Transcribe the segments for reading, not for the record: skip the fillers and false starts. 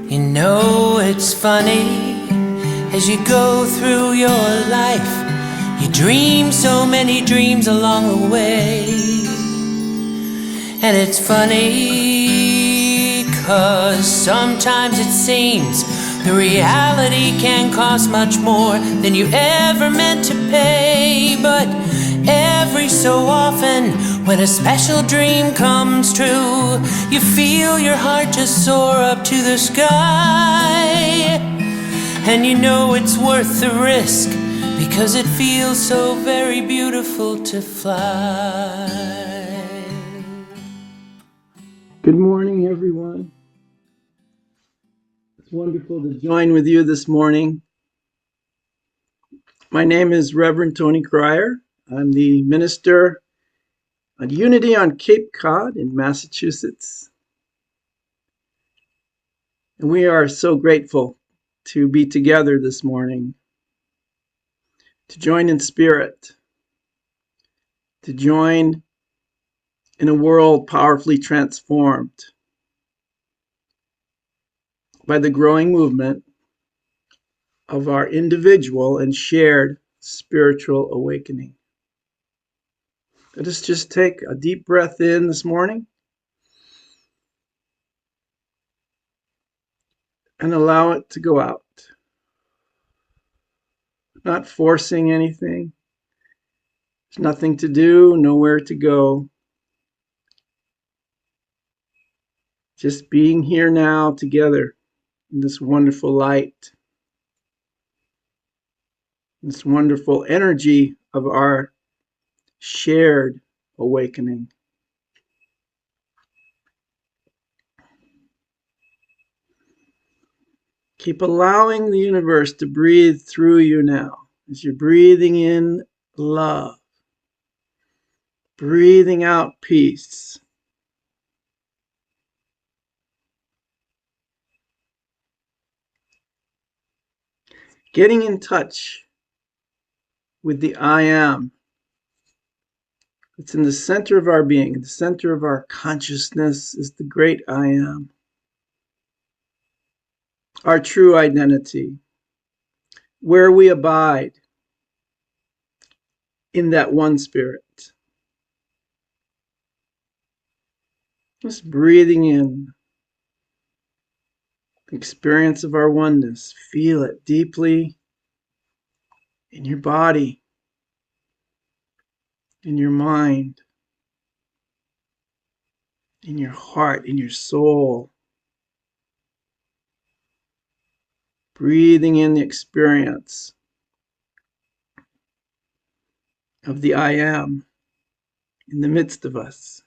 You know it's funny, as you go through your life, you dream so many dreams along the way. And it's funny, 'cause sometimes it seems the reality can cost much more than you ever meant to pay. But every so often, when a special dream comes true, you feel your heart just soar up to the sky. And you know it's worth the risk, because it feels so very beautiful to fly. Good morning, everyone. It's wonderful to join with you this morning. My name is Reverend Tony Cryer. I'm the minister at Unity on Cape Cod in Massachusetts. And we are so grateful to be together this morning, to join in spirit, to join in a world powerfully transformed by the growing movement of our individual and shared spiritual awakening. Let us just take a deep breath in this morning and allow it to go out. Not forcing anything. There's nothing to do, nowhere to go. Just being here now together in this wonderful light, this wonderful energy of our shared awakening. Keep allowing the universe to breathe through you now as you're breathing in love, breathing out peace. Getting in touch with the I am. It's in the center of our being, in the center of our consciousness is the great I am. Our true identity, where we abide in that one spirit. Just breathing in the experience of our oneness. Feel it deeply in your body, in your mind, in your heart, in your soul. Breathing in the experience of the I am in the midst of us.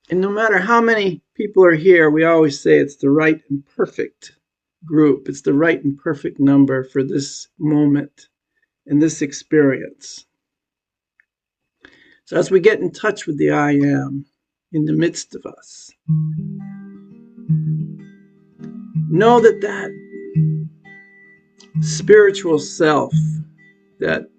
And no matter how many people are here, we always say it's the right and perfect group. It's the right and perfect number for this moment and this experience. So as we get in touch with the I am in the midst of us, know that that spiritual self, that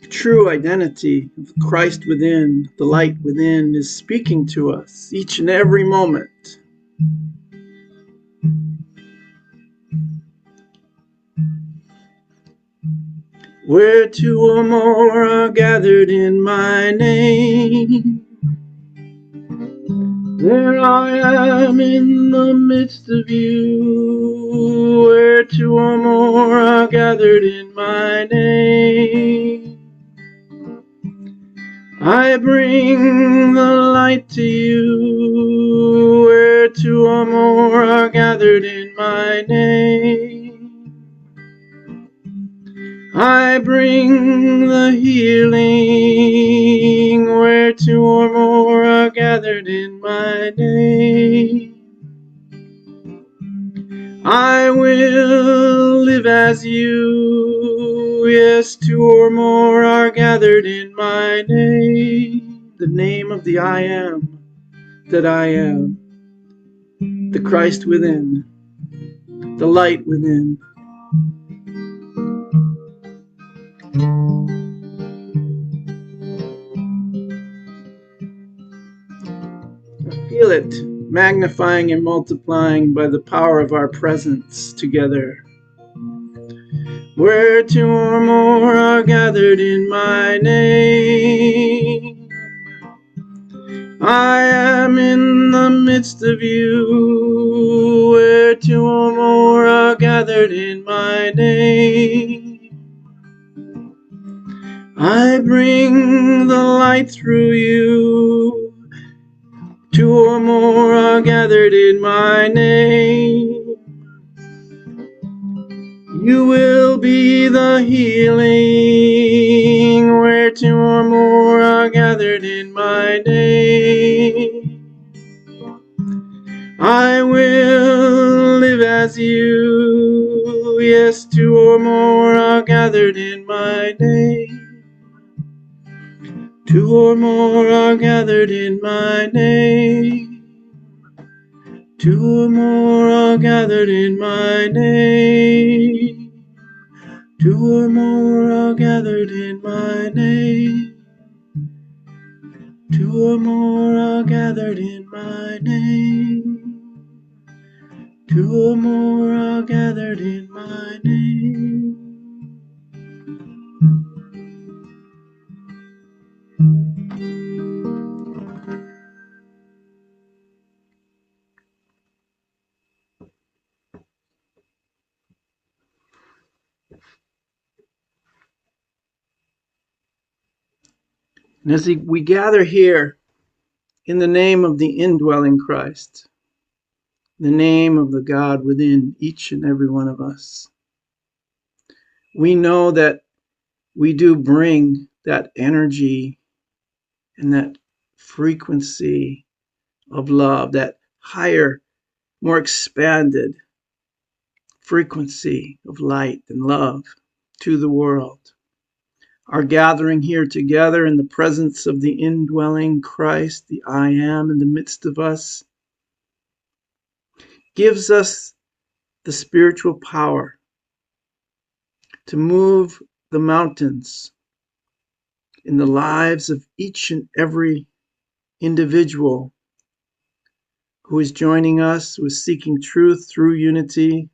true identity of Christ within, the light within, is speaking to us each and every moment. Where two or more are gathered in my name, there I am in the midst of you. Where two or more are gathered in my name, I bring the light to you. Where two or more are gathered in my name, I bring the healing. Where two or more are gathered in my name, I will live as you. Yes, two or more are gathered in my name. The name of the I am, that I am. The Christ within, the light within. feel it magnifying and multiplying by the power of our presence together. Where two or more are gathered in my name, I am in the midst of you. Where two or more are gathered in my name, I bring the light through you. Two or more are gathered in my name, you will be the healing. Where two or more are gathered in my name, I will live as you. Yes, two or more are gathered in my name. Two or more are gathered in my name. Two or more are gathered in my name. Two or more are gathered in my name. Two or more are gathered in my name. Two or more are gathered in my name. And as we gather here in the name of the indwelling Christ, the name of the God within each and every one of us, we know that we do bring that energy and that frequency of love, that higher, more expanded frequency of light and love to the world. Our gathering here together in the presence of the indwelling Christ, the I Am in the midst of us, gives us the spiritual power to move the mountains in the lives of each and every individual who is joining us, who is seeking truth through unity.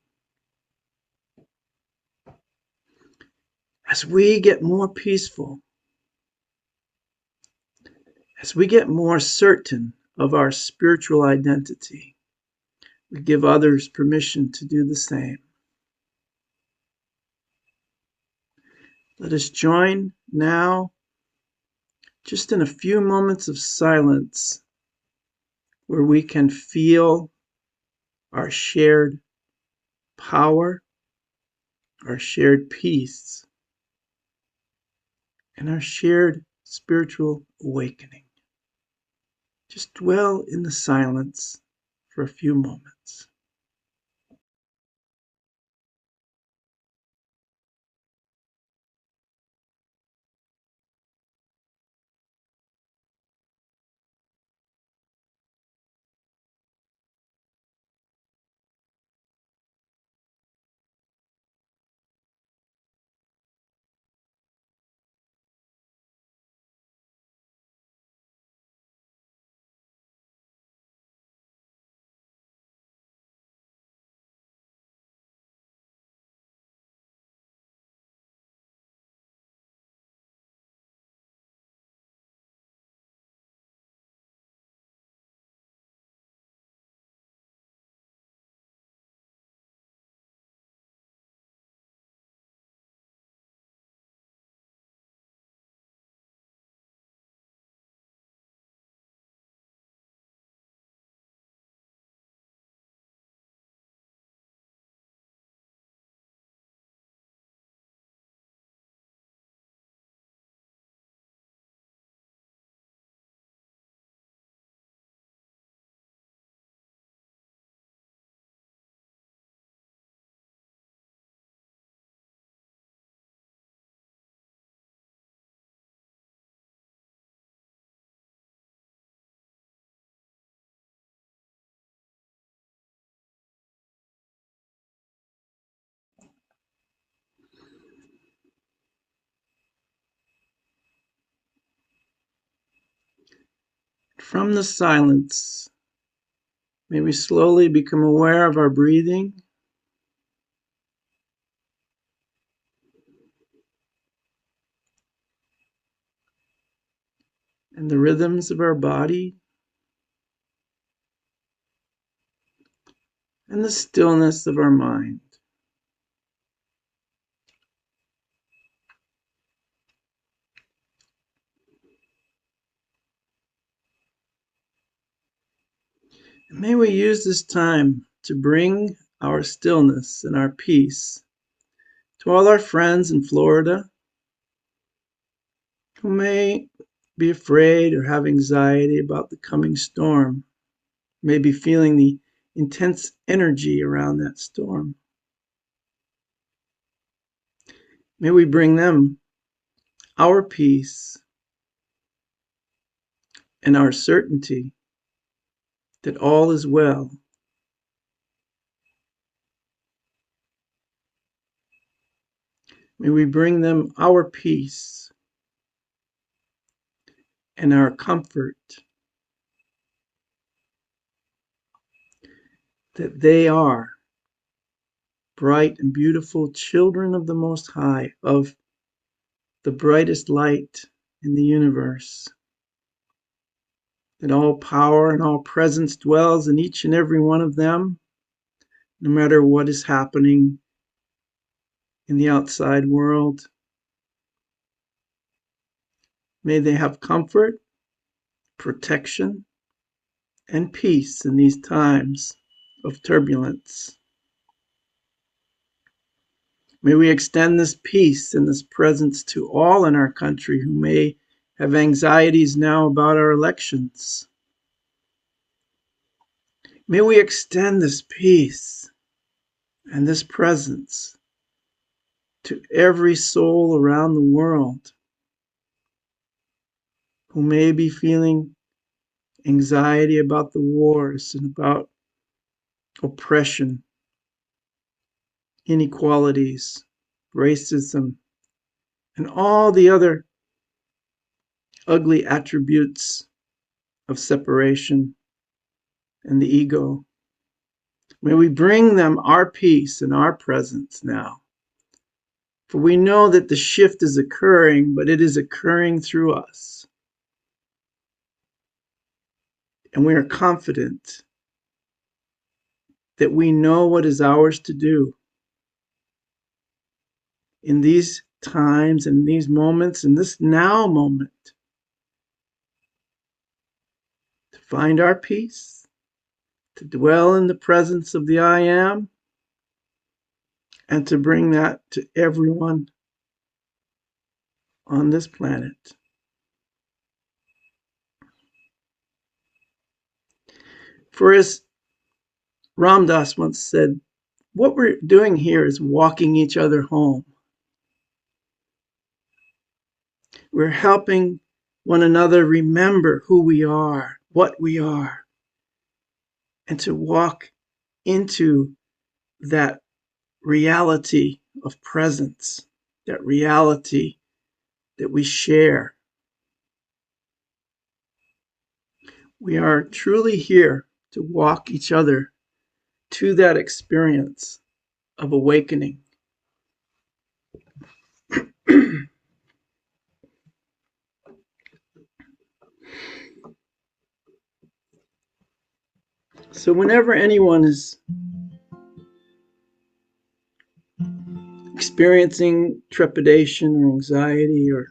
As we get more peaceful, as we get more certain of our spiritual identity, we give others permission to do the same. Let us join now, just in a few moments of silence, where we can feel our shared power, our shared peace, and our shared spiritual awakening. Just dwell in the silence for a few moments. From the silence, May we slowly become aware of our breathing. And the rhythms of our body. And the stillness of our mind. And may we use this time to bring our stillness and our peace to all our friends in Florida who may be afraid or have anxiety about the coming storm, may be feeling the intense energy around that storm. May we bring them our peace and our certainty that all is well. May we bring them our peace and our comfort that they are bright and beautiful children of the Most High, of the brightest light in the universe, that all power and all presence dwells in each and every one of them, no matter what is happening in the outside world. May they have comfort, protection, and peace in these times of turbulence. May we extend this peace and this presence to all in our country who may have anxieties now about our elections. May we extend this peace and this presence to every soul around the world who may be feeling anxiety about the wars and about oppression, inequalities, racism, and all the other ugly attributes of separation and the ego. May we bring them our peace and our presence now. For we know that the shift is occurring, but it is occurring through us. And we are confident that we know what is ours to do in these times, in these moments, in this now moment, to find our peace, to dwell in the presence of the I Am, and to bring that to everyone on this planet. For as Ram Dass once said, what we're doing here is walking each other home. We're helping one another remember who we are, what we are, and to walk into that reality of presence, that reality that we share. We are truly here to walk each other to that experience of awakening. So whenever anyone is experiencing trepidation or anxiety or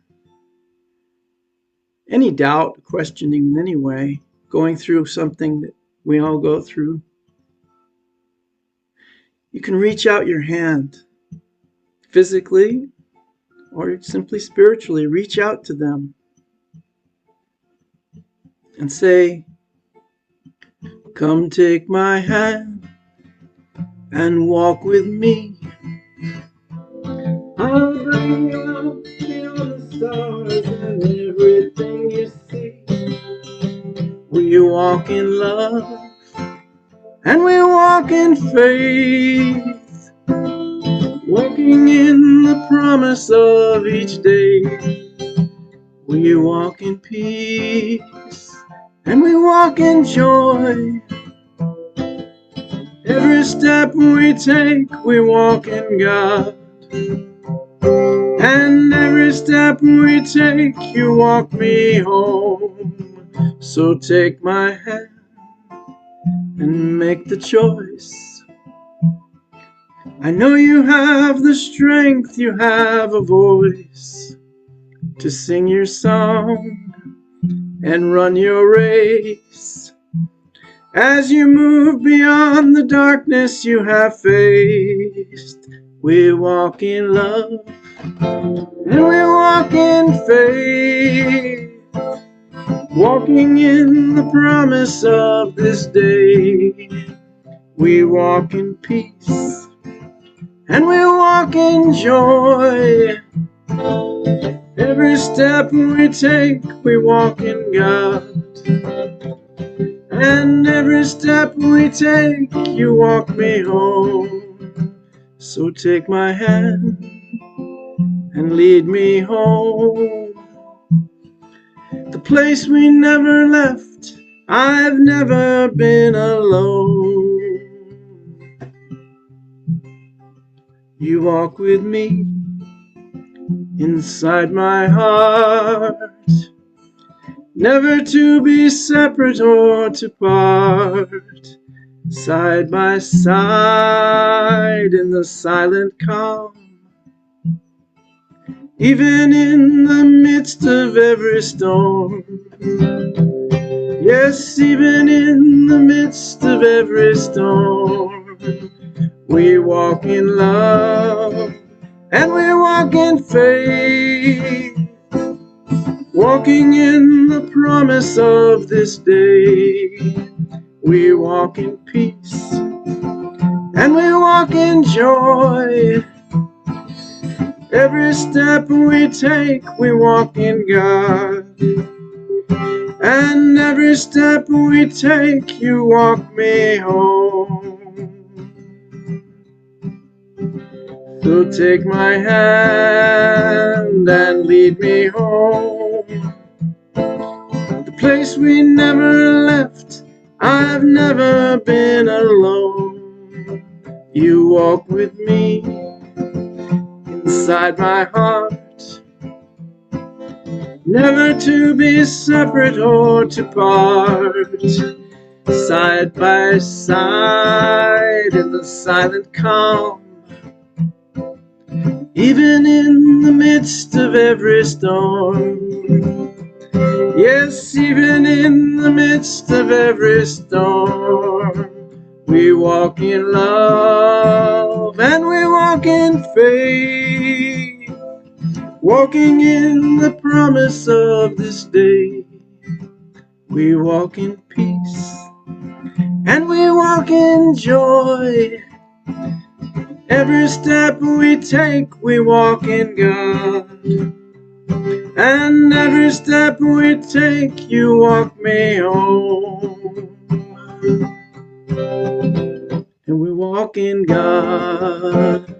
any doubt, questioning in any way, going through something that we all go through, you can reach out your hand physically or simply spiritually. Reach out to them and say, come take my hand and walk with me. I'll bring you out beyond the stars and everything you see. We walk in love and we walk in faith, walking in the promise of each day. We walk in peace and we walk in joy, step we take, we walk in God. And every step we take, you walk me home. So take my hand and make the choice. I know you have the strength, you have a voice to sing your song and run your race. As you move beyond the darkness you have faced, we walk in love and we walk in faith, walking in the promise of this day. We walk in peace and we walk in joy. Every step we take, we walk in God. And every step we take, you walk me home. So take my hand and lead me home. The place we never left, I've never been alone. You walk with me inside my heart, never to be separate or to part, side by side in the silent calm. Even in the midst of every storm, yes, even in the midst of every storm, we walk in love and we walk in faith, walking in the promise of this day. We walk in peace and we walk in joy. Every step we take, we walk in God. And every step we take, you walk me home. So take my hand and lead me home. The place we never left, I've never been alone. You walk with me inside my heart, never to be separate or to part, side by side in the silent calm, even in the midst of every storm. Yes, even in the midst of every storm, we walk in love and we walk in faith, walking in the promise of this day. We walk in peace and we walk in joy. Every step we take, we walk in God. And every step we take, you walk me home. And we walk in God.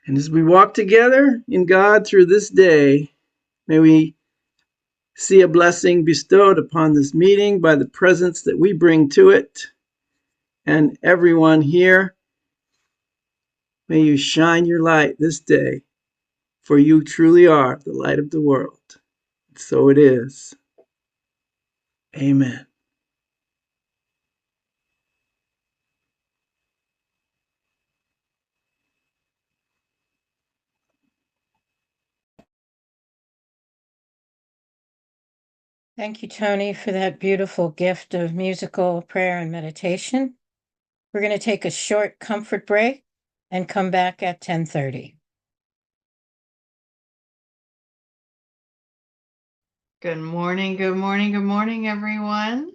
And as we walk together in God through this day, may we see a blessing bestowed upon this meeting by the presence that we bring to it. And everyone here, may you shine your light this day, for you truly are the light of the world. So it is. Amen. Thank you, Tony, for that beautiful gift of musical prayer and meditation. We're going to take a short comfort break and come back at 10:30. Good morning, good morning, good morning, everyone.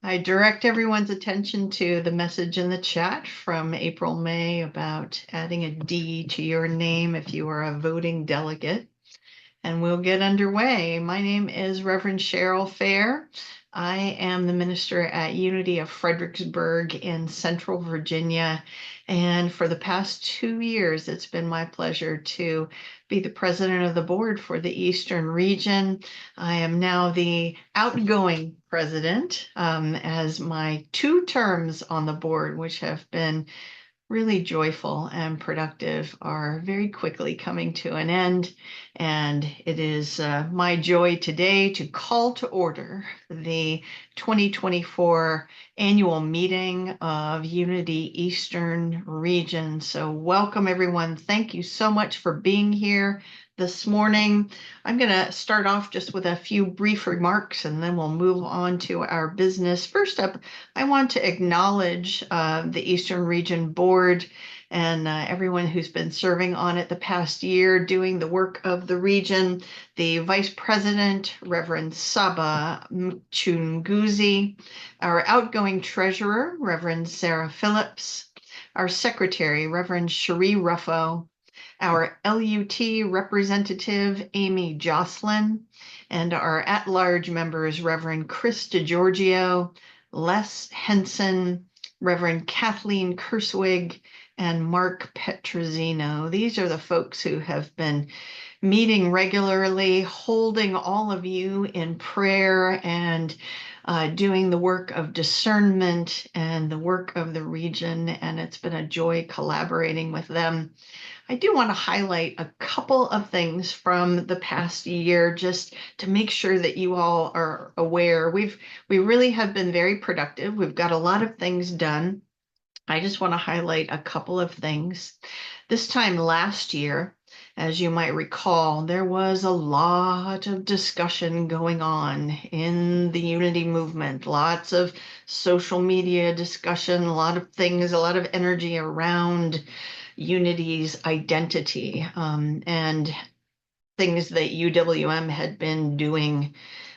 I direct everyone's attention to the message in the chat from April May about adding a D to your name if you are a voting delegate. and we'll get underway. My name is Reverend Cheryl Fair. I am the minister at Unity of Fredericksburg in Central Virginia. And for the past 2 years, it's been my pleasure to be the president of the board for the Eastern region. I am now the outgoing president, as my 2 terms on the board, which have been really joyful and productive, are very quickly coming to an end. And it is my joy today to call to order the 2024 annual meeting of Unity Eastern Region. So welcome everyone. Thank you so much for being here this morning. I'm going to start off just with a few brief remarks and then we'll move on to our business. First up, I want to acknowledge the Eastern Region Board and everyone who's been serving on it the past year, doing the work of the region. The Vice President, Reverend Saba Mchunguzi, our outgoing Treasurer, Reverend Sarah Phillips, our Secretary, Reverend Cherie Ruffo, our LUT representative, Amy Jocelyn, and our at-large members, Reverend Chris DeGiorgio, Les Henson, Reverend Kathleen Kerswig, and Mark Petrosino. These are the folks who have been meeting regularly, holding all of you in prayer and doing the work of discernment and the work of the region. And it's been a joy collaborating with them. I do want to highlight a couple of things from the past year just to make sure that you all are aware. We really have been very productive. We've got a lot of things done. I just want to highlight a couple of things. This time last year, as you might recall, there was a lot of discussion going on in the Unity movement, lots of social media discussion, a lot of things, a lot of energy around Unity's identity and things that UWM had been doing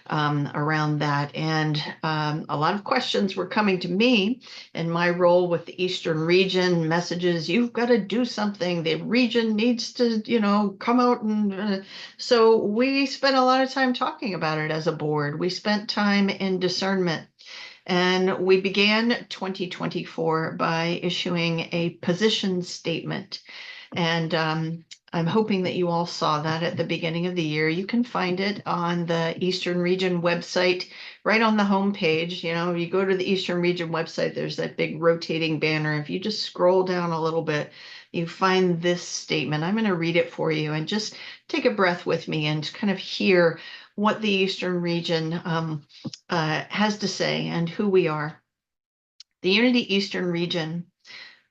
around that. And a lot of questions were coming to me in my role with the Eastern region, messages, you've got to do something. The region needs to, come out. And so we spent a lot of time talking about it as a board. We spent time in discernment. And we began 2024 by issuing a position statement. And I'm hoping that you all saw that at the beginning of the year. You can find it on the Eastern Region website, right on the homepage. You go to the Eastern Region website, there's that big rotating banner. If you just scroll down a little bit, you find this statement. I'm going to read it for you and just take a breath with me and kind of hear what the Eastern Region has to say and who we are. The Unity Eastern Region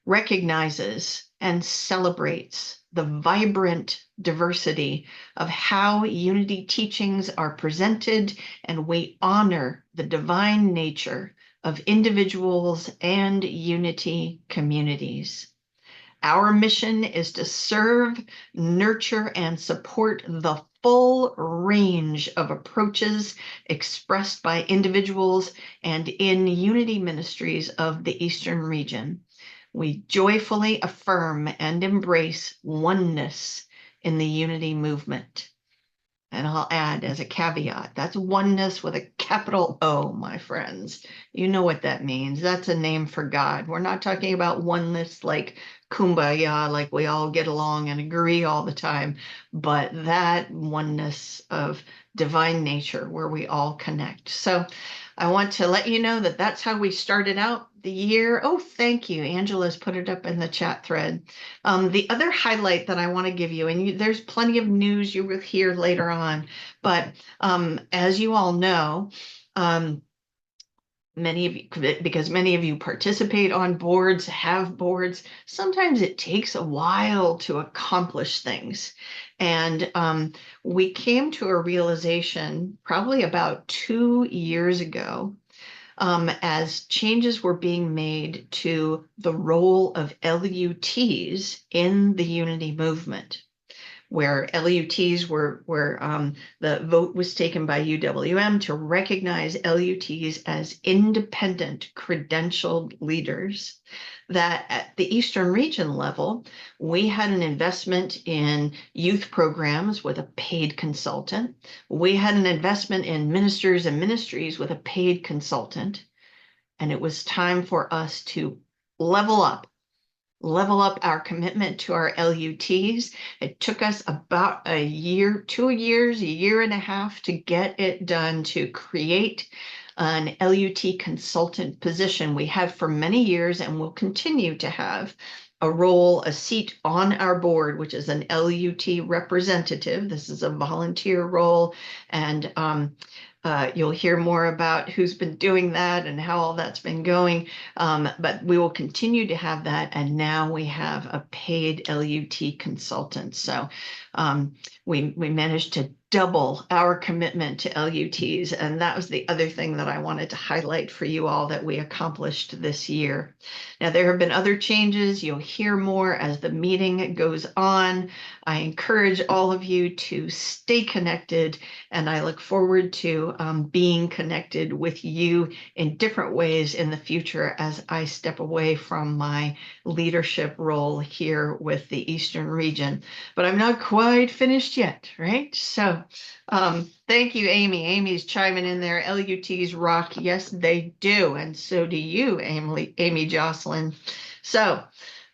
recognizes and celebrates the vibrant diversity of how Unity teachings are presented, and we honor the divine nature of individuals and Unity communities. Our mission is to serve, nurture, and support the full range of approaches expressed by individuals and in Unity ministries of the Eastern region. We joyfully affirm and embrace oneness in the Unity movement. And I'll add as a caveat, that's oneness with a capital O, my friends. You know what that means. That's a name for God. We're not talking about oneness like kumbaya, like we all get along and agree all the time, but that oneness of divine nature where we all connect. So I want to let you know that that's how we started out the year. Oh, thank you. Angela's put it up in the chat thread. The other highlight that I want to give you, and there's plenty of news you will hear later on, but as you all know, many of you, because many of you participate on boards, have boards, sometimes it takes a while to accomplish things. And we came to a realization probably about 2 years ago, as changes were being made to the role of LUTs in the Unity movement. where LUTs were the vote was taken by UWM to recognize LUTs as independent credentialed leaders. That at the Eastern Region level, we had an investment in youth programs with a paid consultant. We had an investment in ministers and ministries with a paid consultant. And it was time for us to level up our commitment to our LUTs. It took us about a year, 2 years, a year and a half to get it done, to create an LUT consultant position. We have for many years and will continue to have a role, a seat on our board, which is an LUT representative. This is a volunteer role, and you'll hear more about who's been doing that and how all that's been going. But we will continue to have that. And now we have a paid LUT consultant. So we managed to double our commitment to LUTs. And that was the other thing that I wanted to highlight for you all that we accomplished this year. Now, there have been other changes. You'll hear more as the meeting goes on. I encourage all of you to stay connected, and I look forward to being connected with you in different ways in the future as I step away from my leadership role here with the Eastern Region. But I'm not quite finished yet, right? So thank you, Amy. Amy's chiming in there. LUTs rock. Yes, they do. And so do you, Amy Jocelyn. So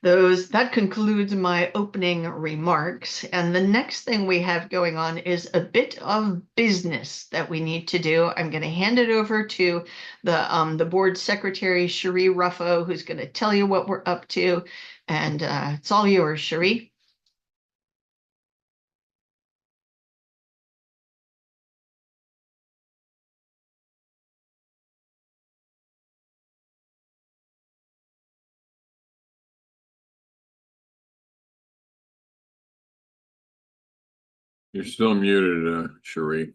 that concludes my opening remarks. And the next thing we have going on is a bit of business that we need to do. I'm going to hand it over to the board secretary, Cherie Ruffo, who's going to tell you what we're up to. And it's all yours, Cherie. You're still muted, Cherie.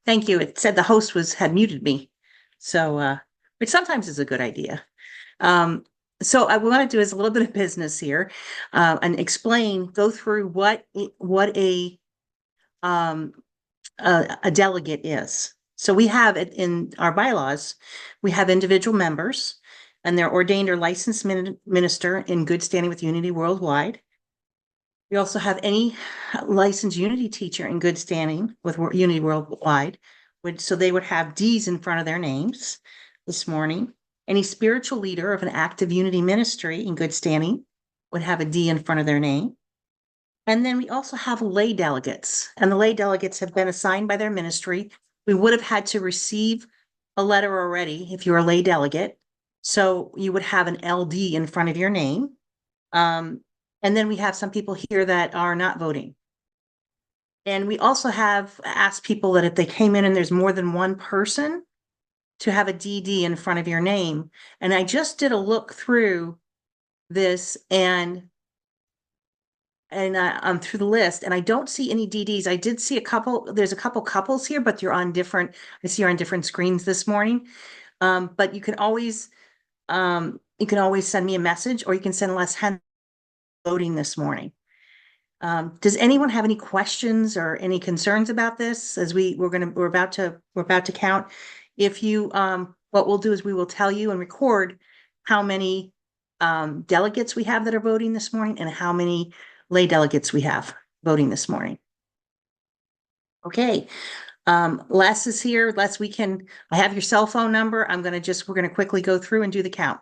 Thank you. It said the host had muted me. So, which sometimes is a good idea. So I want to do is a little bit of business here, and go through what a delegate is. So we have it in our bylaws. We have individual members, and they're ordained or licensed minister in good standing with Unity Worldwide. We also have any licensed Unity teacher in good standing with Unity Worldwide, so they would have D's in front of their names this morning. Any spiritual leader of an active Unity ministry in good standing would have a D in front of their name. And then we also have lay delegates, and the lay delegates have been assigned by their ministry. We would have had to receive a letter already if you're a lay delegate. So you would have an LD in front of your name. And then we have some people here that are not voting. And we also have asked people that if they came in and there's more than one person, to have a DD in front of your name. And I just did a look through this and through the list, and I don't see any DDs. I did see there's a couple couples here, but I see you're on different screens this morning. But you can always send me a message, or you can send Les Hen voting this morning. Does anyone have any questions or any concerns about this as we're about to count? If you, what we'll do is we will tell you and record how many delegates we have that are voting this morning and how many lay delegates we have voting this morning. Okay. Les is here. Les, I have your cell phone number. We're going to quickly go through and do the count.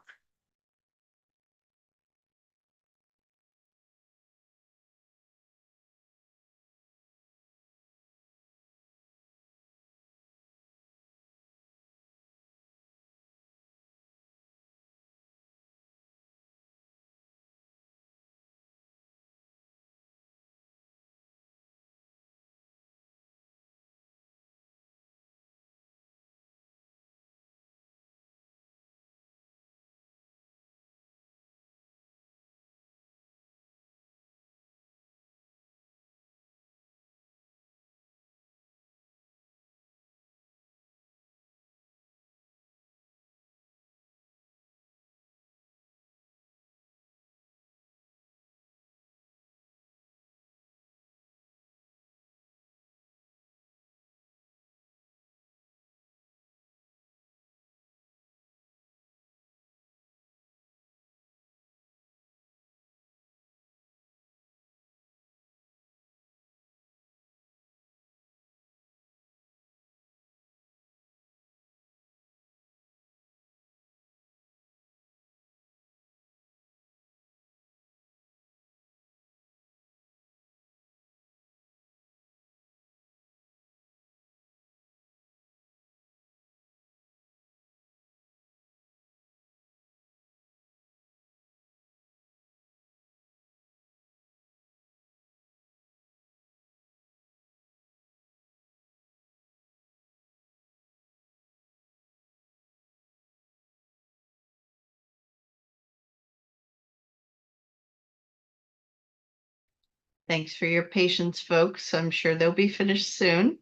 Thanks for your patience, folks. I'm sure they'll be finished soon.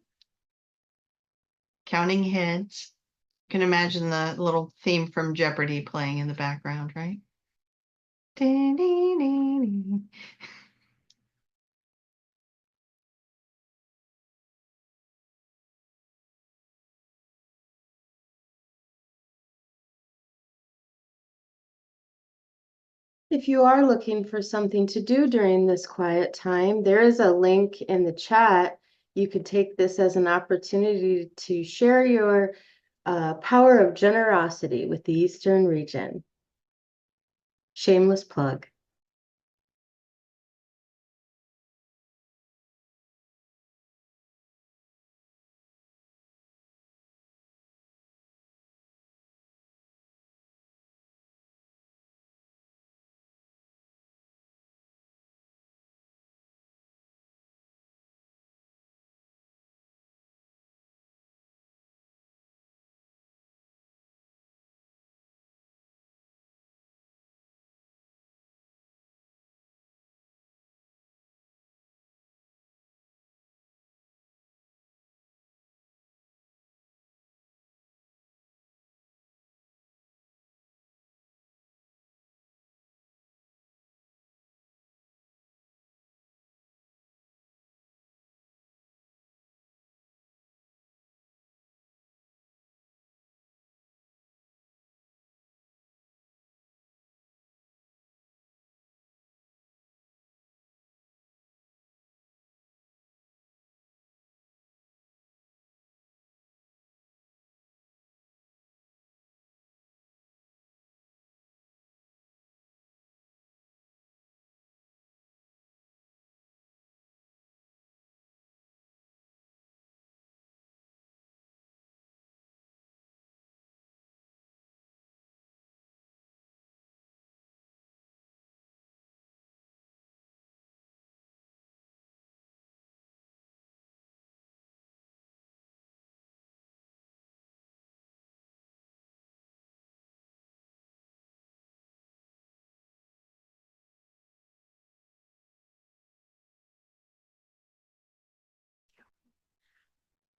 Counting heads. You can imagine the little theme from Jeopardy playing in the background, right? If you are looking for something to do during this quiet time, there is a link in the chat. You could take this as an opportunity to share your power of generosity with the Eastern region. Shameless plug.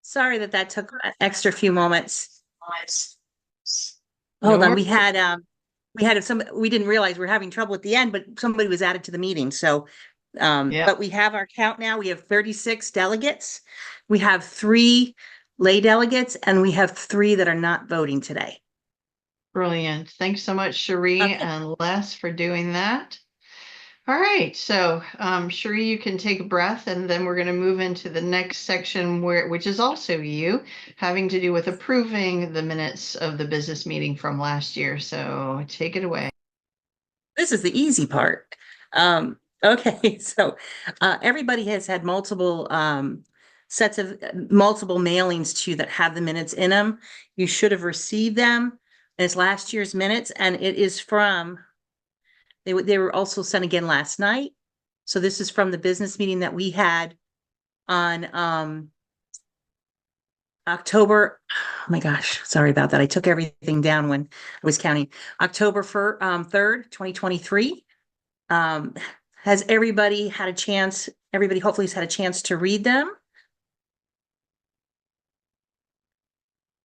Sorry that took an extra few moments. No Hold on, worries. we didn't realize we were having trouble at the end, but somebody was added to the meeting, so. Yeah. But we have our count now. We have 36 delegates. We have 3 lay delegates and we have 3 that are not voting today. Brilliant. Thanks so much, Cherie Okay. and Les, for doing that. All right, so Cherie, you can take a breath, and then we're going to move into the next section, which is also you, having to do with approving the minutes of the business meeting from last year. So take it away. This is the easy part. Okay, so everybody has had multiple sets of multiple mailings to you that have the minutes in them. You should have received them. It's last year's minutes, and it is from, they were also sent again last night. So this is from the business meeting that we had on October, oh my gosh, sorry about that. I took everything down when I was counting. October 3rd, 2023. Has everybody had a chance? Everybody hopefully has had a chance to read them.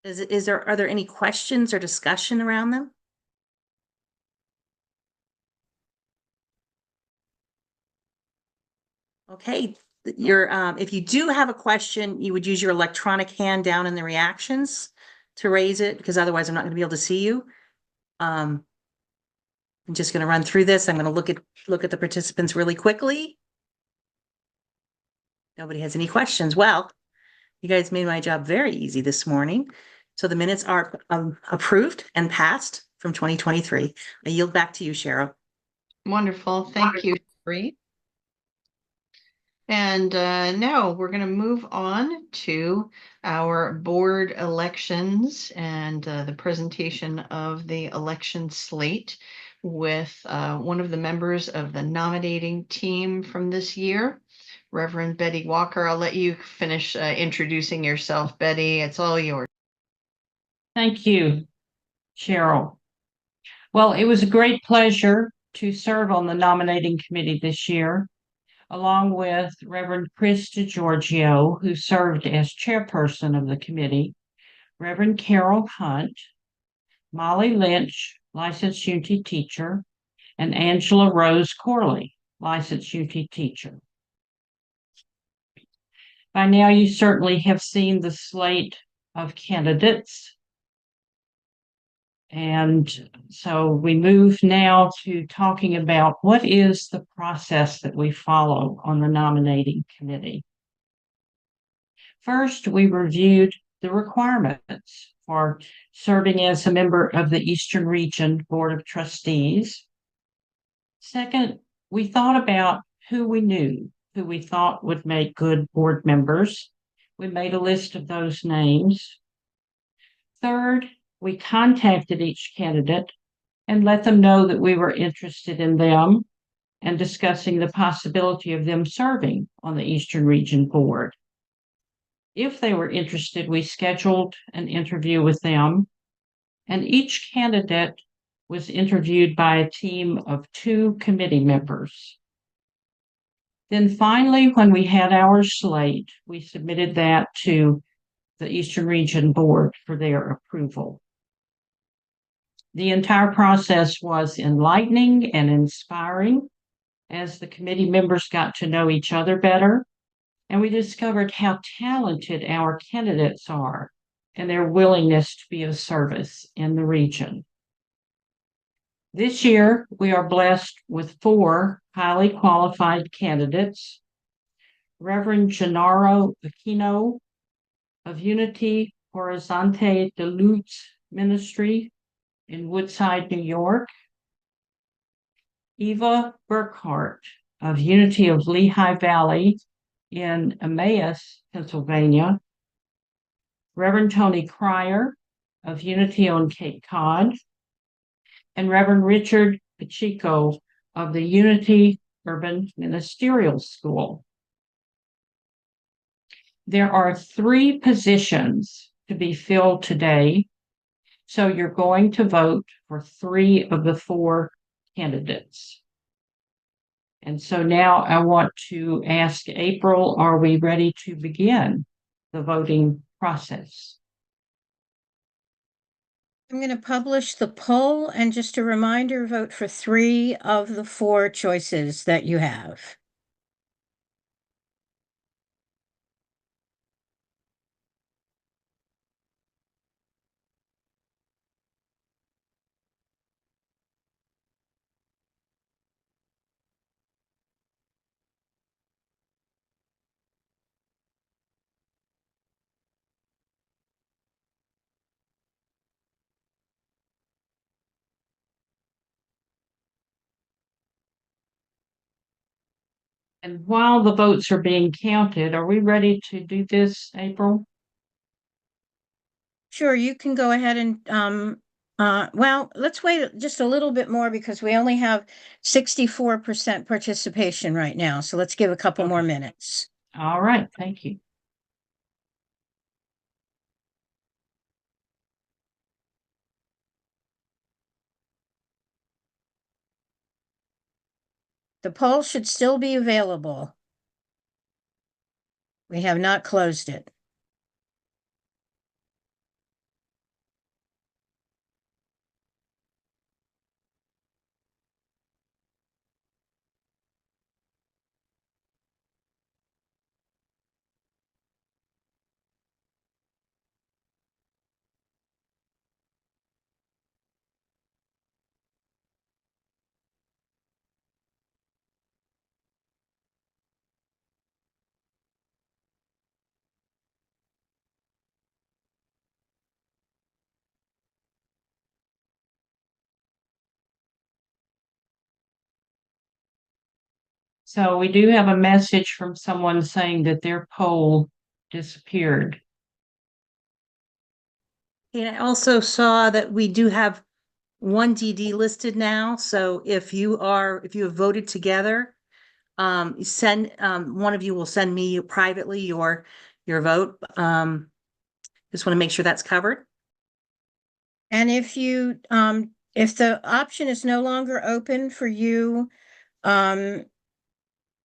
Are there any questions or discussion around them? Okay, if you do have a question, you would use your electronic hand down in the reactions to raise it, because otherwise I'm not going to be able to see you. I'm just going to run through this. I'm going to look at the participants really quickly. Nobody has any questions. Well, you guys made my job very easy this morning. So the minutes are approved and passed from 2023. I yield back to you, Cheryl. Wonderful. Thank you, Cherie. And now we're going to move on to our board elections and the presentation of the election slate with one of the members of the nominating team from this year, Reverend Betty Walker. I'll let you finish introducing yourself, Betty. It's all yours. Thank you, Cheryl. Well, it was a great pleasure to serve on the nominating committee this year. along with Reverend Chris DeGiorgio, who served as chairperson of the committee, Reverend Carol Hunt, Molly Lynch, licensed Unity teacher, and Angela Rose Corley, licensed Unity teacher. By now, you certainly have seen the slate of candidates. And so we move now to talking about what is the process that we follow on the nominating committee. First, we reviewed the requirements for serving as a member of the Eastern Region Board of Trustees. Second, we thought about who we knew, who we thought would make good board members. We made a list of those names. Third, we contacted each candidate and let them know that we were interested in them and discussing the possibility of them serving on the Eastern Region Board. If they were interested, we scheduled an interview with them, and each candidate was interviewed by a team of 2 committee members. Then finally, when we had our slate, we submitted that to the Eastern Region Board for their approval. The entire process was enlightening and inspiring as the committee members got to know each other better, and we discovered how talented our candidates are and their willingness to be of service in the region. This year, we are blessed with 4 highly qualified candidates. Reverend Gennaro Aquino of Unity Horizonte de Luz Ministry in Woodside, New York. Eva Burkhart of Unity of Lehigh Valley in Emmaus, Pennsylvania. Reverend Tony Cryer of Unity on Cape Cod. And Reverend Richard Pacheco of the Unity Urban Ministerial School. There are 3 positions to be filled today, so you're going to vote for 3 of the 4 candidates. And so now I want to ask April, are we ready to begin the voting process? I'm going to publish the poll, and just a reminder, vote for 3 of the 4 choices that you have. And while the votes are being counted, are we ready to do this, April? Sure, you can go ahead and, well, let's wait just a little bit more because we only have 64% participation right now. So let's give a couple more minutes. All right, thank you. The poll should still be available. We have not closed it. So we do have a message from someone saying that their poll disappeared. And I also saw that we do have 1 DD listed now. So if you have voted together, send, one of you will send me privately your vote. Just want to make sure that's covered. And if you, if the option is no longer open for you,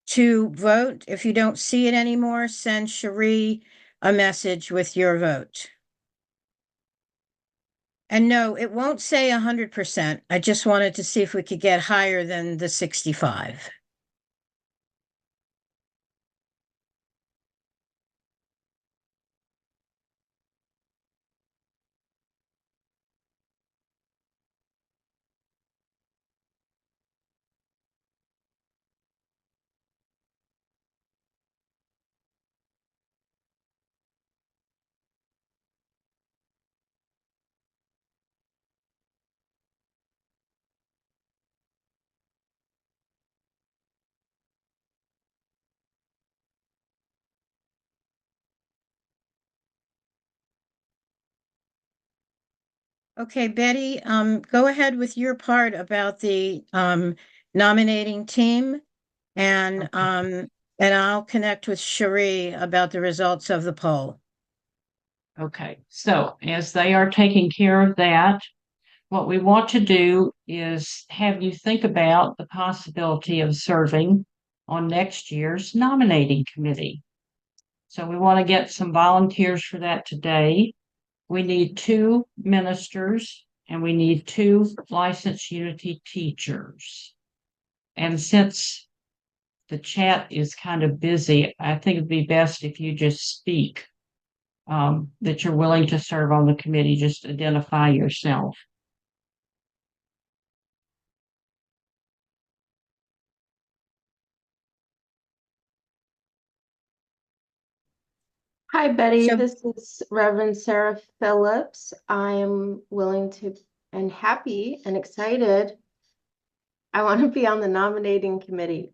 to vote. If you don't see it anymore, send Cherie a message with your vote. And no, it won't say 100%. I just wanted to see if we could get higher than the 65. Okay, Betty, go ahead with your part about the nominating team. And I'll connect with Cherie about the results of the poll. Okay, so as they are taking care of that, what we want to do is have you think about the possibility of serving on next year's nominating committee. So we want to get some volunteers for that today. We need 2 ministers and we need 2 licensed Unity teachers. And since the chat is kind of busy, I think it'd be best if you just speak that you're willing to serve on the committee. Just identify yourself. Hi, Betty. So- This is Reverend Sarah Phillips. I am willing to and happy and excited. I want to be on the nominating committee.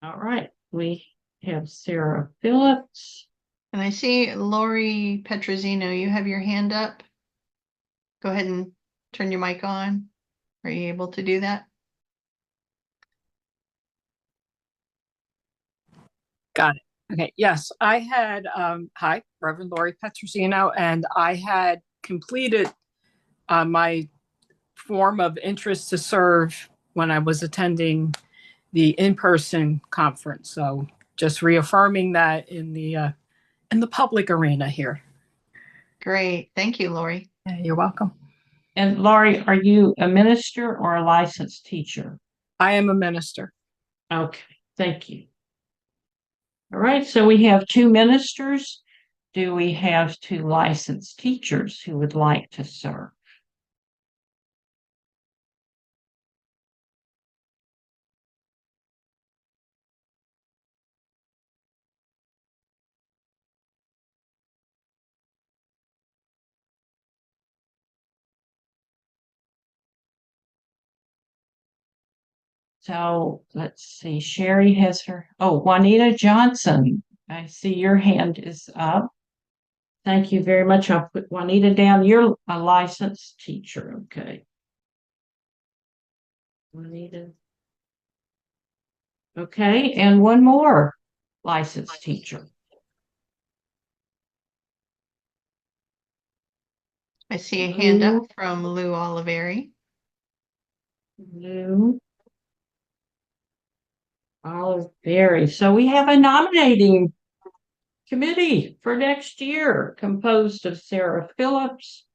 All right, we have Sarah Phillips. And I see Lori Petrosino, you have your hand up. Go ahead and turn your mic on. Are you able to do that? Got it. Okay, yes, I had, hi, Reverend Lori Petrosino, and I had completed my form of interest to serve when I was attending the in-person conference. So just reaffirming that in the public arena here. Great. Thank you, Lori. Yeah, you're welcome. And Laurie, are you a minister or a licensed teacher? I am a minister. Okay, thank you. All right, so we have 2 ministers. Do we have 2 licensed teachers who would like to serve? So let's see, Sherry has her, oh, Juanita Johnson. I see your hand is up. Thank you very much. I'll put Juanita down. You're a licensed teacher, okay. Juanita. Okay, and one more licensed teacher. I see a hand up from Lou Oliveri. Lou Oliveri. So we have a nominating committee for next year composed of Sarah Phillips,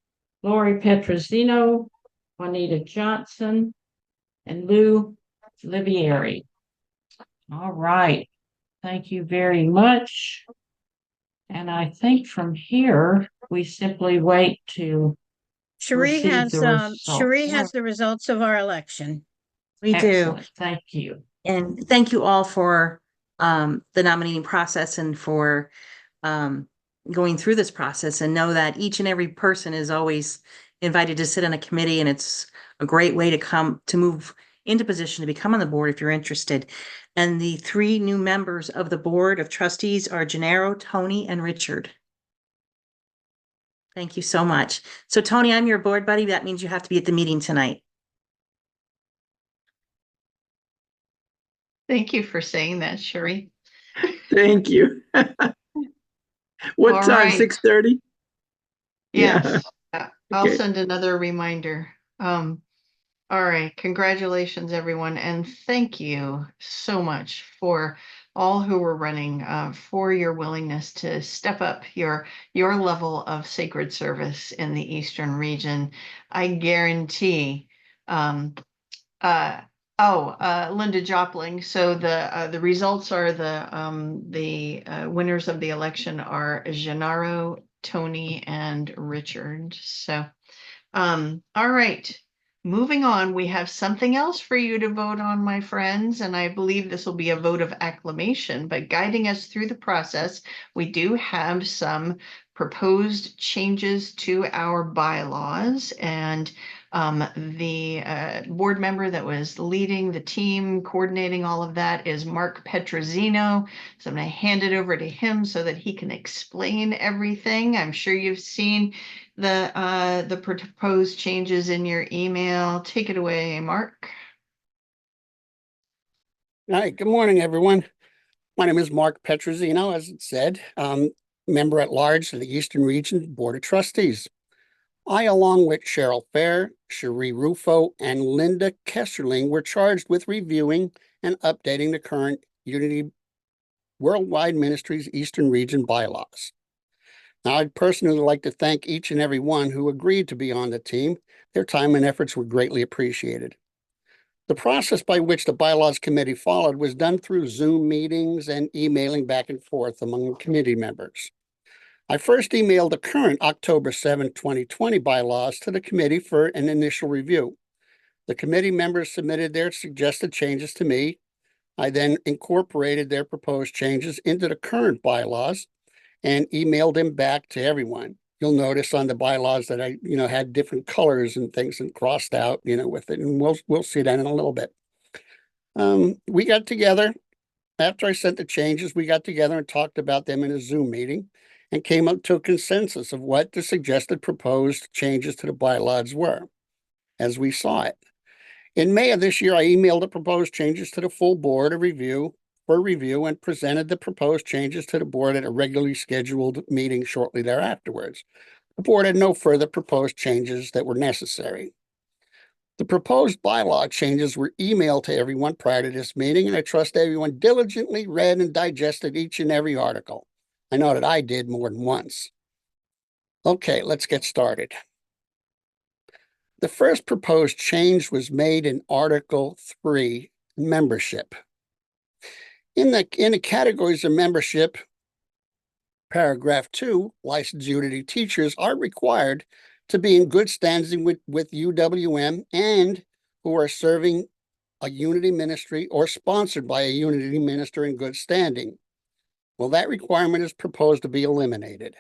Lori Petrosino, Juanita Johnson, and Lou Oliveri. All right. Thank you very much. And I think from here, we simply wait to Cherie receive has, the results. Cherie has the results of our election. We do. Excellent. Thank you. And thank you all for the nominating process and for going through this process, and know that each and every person is always invited to sit on a committee, and it's a great way to move into position to become on the board if you're interested. And the 3 new members of the board of trustees are Gennaro, Tony, and Richard. Thank you so much. So Tony, I'm your board buddy. That means you have to be at the meeting tonight. Thank you for saying that, Sherry. Thank you. What All time? right. 6:30? Yes. I'll Okay. send another reminder. All right, congratulations, everyone, and thank you so much for all who were running, for your willingness to step up your level of sacred service in the Eastern region. I guarantee. Linda Jopling. So the results are the winners of the election are Gennaro, Tony, and Richard. So. All right. Moving on, we have something else for you to vote on, my friends, and I believe this will be a vote of acclamation, but guiding us through the process, we do have some proposed changes to our bylaws, and the board member that was leading the team, coordinating all of that is Mark Petrosino. So I'm going to hand it over to him so that he can explain everything. I'm sure you've seen the proposed changes in your email. Take it away, Mark. All right, good morning, everyone. My name is Mark Petrosino, as it said, member at large of the Eastern Region Board of Trustees. I, along with Cheryl Fair, Cherie Rufo, and Linda Kesserling, were charged with reviewing and updating the current Unity Worldwide Ministries Eastern Region bylaws. Now, I'd personally like to thank each and every one who agreed to be on the team. Their time and efforts were greatly appreciated. The process by which the bylaws committee followed was done through Zoom meetings and emailing back and forth among the committee members. I first emailed the current October 7, 2020 bylaws to the committee for an initial review. The committee members submitted their suggested changes to me. I then incorporated their proposed changes into the current bylaws and emailed them back to everyone. You'll notice on the bylaws that I, had different colors and things and crossed out, with it, and we'll see that in a little bit. We got together after I sent the changes. We got together and talked about them in a Zoom meeting and came up to a consensus of what the suggested proposed changes to the bylaws were, as we saw it. In May of this year, I emailed the proposed changes to the full board for review and presented the proposed changes to the board at a regularly scheduled meeting shortly thereafterwards. The board had no further proposed changes that were necessary. The proposed bylaw changes were emailed to everyone prior to this meeting, and I trust everyone diligently read and digested each and every article. I know that I did more than once. Okay, let's get started. The first proposed change was made in Article 3, membership. In the categories of membership, paragraph 2, licensed Unity teachers are required to be in good standing with UWM and who are serving a Unity ministry or sponsored by a Unity minister in good standing. Well, that requirement is proposed to be eliminated.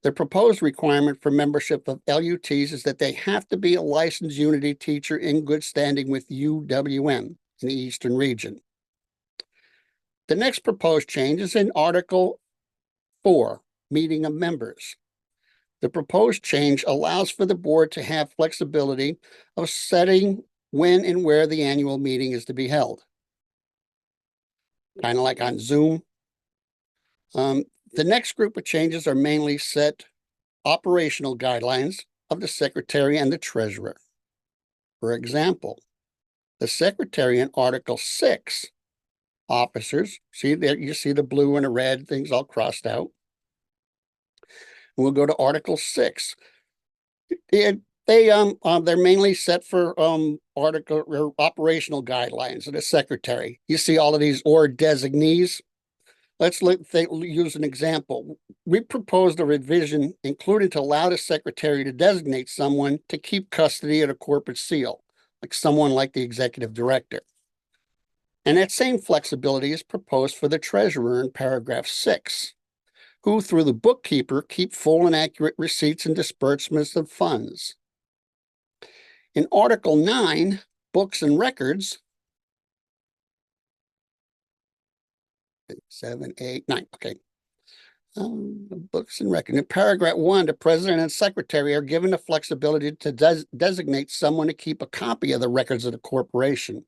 The proposed requirement for membership of LUTs is that they have to be a licensed Unity teacher in good standing with UWM in the Eastern region. The next proposed change is in Article 4, meeting of members. The proposed change allows for the board to have flexibility of setting when and where the annual meeting is to be held. Kind of like on Zoom. The next group of changes are mainly set operational guidelines of the secretary and the treasurer. For example, the secretary in Article 6, officers, see there, you see the blue and the red things all crossed out. We'll go to Article 6. They're mainly set for article or operational guidelines of the secretary. You see all of these or designees. Let's use an example. We proposed a revision including to allow the secretary to designate someone to keep custody of a corporate seal, like someone like the executive director. And that same flexibility is proposed for the treasurer in paragraph 6, who through the bookkeeper keep full and accurate receipts and disbursements of funds. In Article 9, books and records, 7, 8, 9, okay. Books and records. In paragraph 1, the president and secretary are given the flexibility to designate someone to keep a copy of the records of the corporation.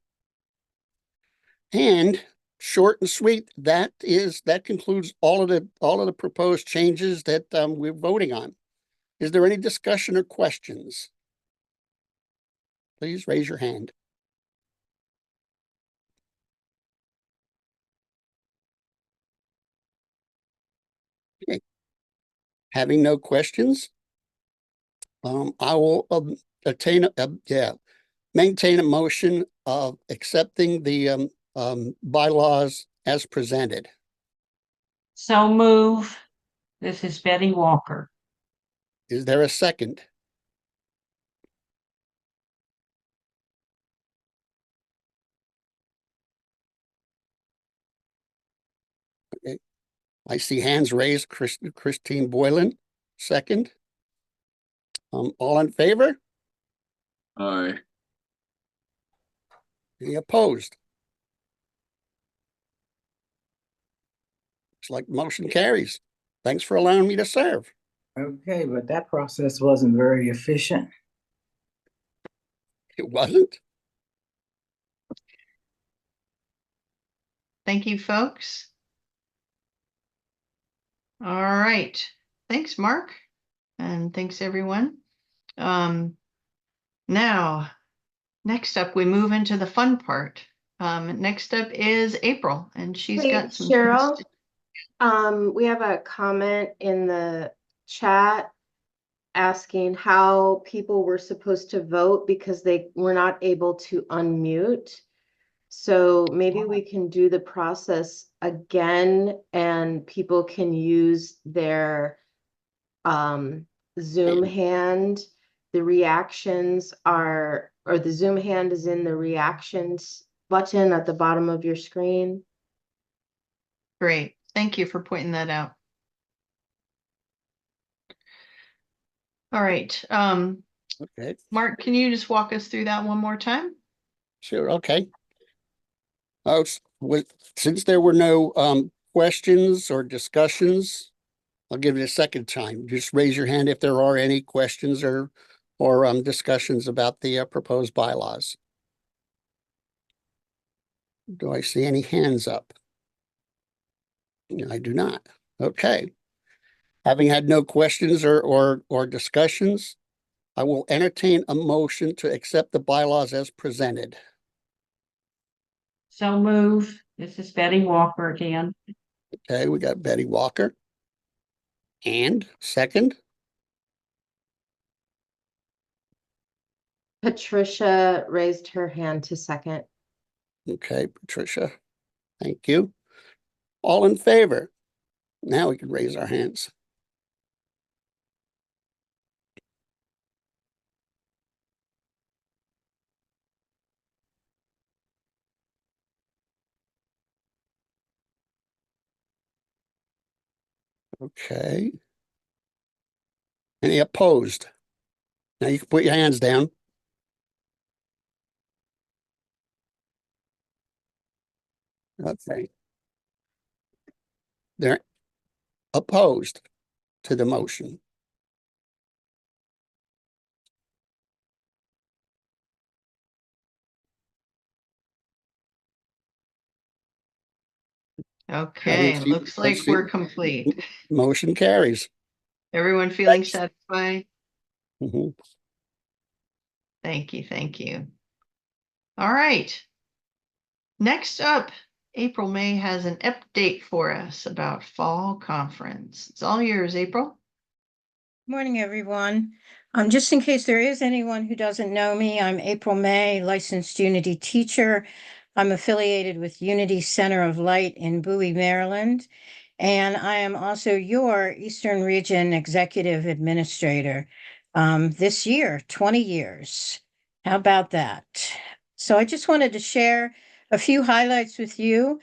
And short and sweet, that concludes all of the proposed changes that we're voting on. Is there any discussion or questions? please raise your hand. Okay. Having no questions, I will maintain a motion of accepting the bylaws as presented. So move. This is Betty Walker. Is there a second? Okay. I see hands raised. Christine Boylan, second. All in favor? Aye. Any opposed? Looks like motion carries. Thanks for allowing me to serve. Okay, but that process wasn't very efficient. It wasn't? Thank you, folks. All right. Thanks, Mark. And thanks, everyone. Now, next up, we move into the fun part. Next up is April, and she's Hey, got some. Cheryl, we have a comment in the chat asking how people were supposed to vote because they were not able to unmute. So maybe we can do the process again and people can use their Zoom hand. The reactions are, or the Zoom hand is in the reactions button at the bottom of your screen. Great. Thank you for pointing that out. All right. Okay, Mark, can you just walk us through that one more time? sure, okay. Since there were no questions or discussions, I'll give it a second time. Just raise your hand if there are any questions or discussions about the proposed bylaws. Do I see any hands up? I do not. Okay. Having had no questions or discussions, I will entertain a motion to accept the bylaws as presented. So move. This is Betty Walker again. Okay, we got Betty Walker. And second, Patricia raised her hand to second. okay, Patricia, thank you. All in favor? Now we can raise our hands. Okay. Any opposed? Now you can put your hands down. Okay. They're opposed to the motion. Okay, Having looks like let's we're see. complete. Motion carries. Everyone feeling Thanks. satisfied? Mhm. Thank you, thank you. All right. Next up, April May has an update for us about fall conference. It's all yours, April. Morning, everyone. Just in case there is anyone who doesn't know me, I'm April May, licensed Unity teacher. I'm affiliated with Unity Center of Light in Bowie, Maryland, and I am also your Eastern Region Executive Administrator. This year, 20 years. How about that? So I just wanted to share a few highlights with you.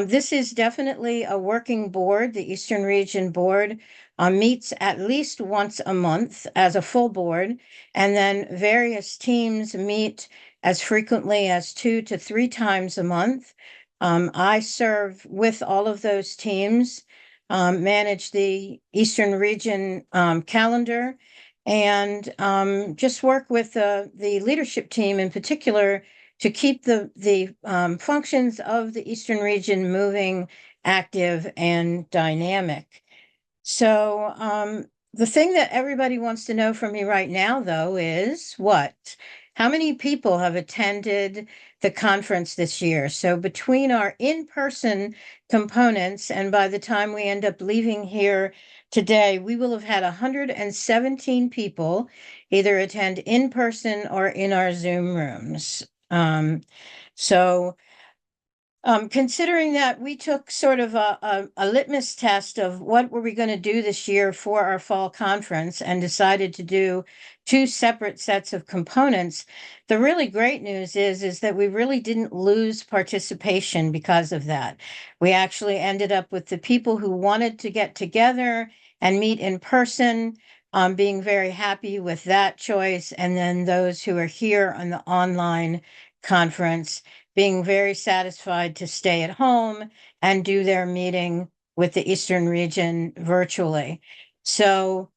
This is definitely a working board. The Eastern Region Board meets at least once a month as a full board, and then various teams meet as frequently as 2 to 3 times a month. I serve with all of those teams, manage the Eastern Region calendar, and just work with the leadership team in particular to keep the functions of the Eastern Region moving, active, and dynamic. So the thing that everybody wants to know from me right now, though, is what? how many people have attended the conference this year? So between our in-person components, and by the time we end up leaving here today, we will have had 117 people either attend in person or in our Zoom rooms. So considering that we took sort of a litmus test of what were we going to do this year for our fall conference and decided to do two separate sets of components, the really great news is that we really didn't lose participation because of that. We actually ended up with the people who wanted to get together and meet in person, being very happy with that choice, and then those who are here on the online conference being very satisfied to stay at home and do their meeting with the Eastern region virtually. So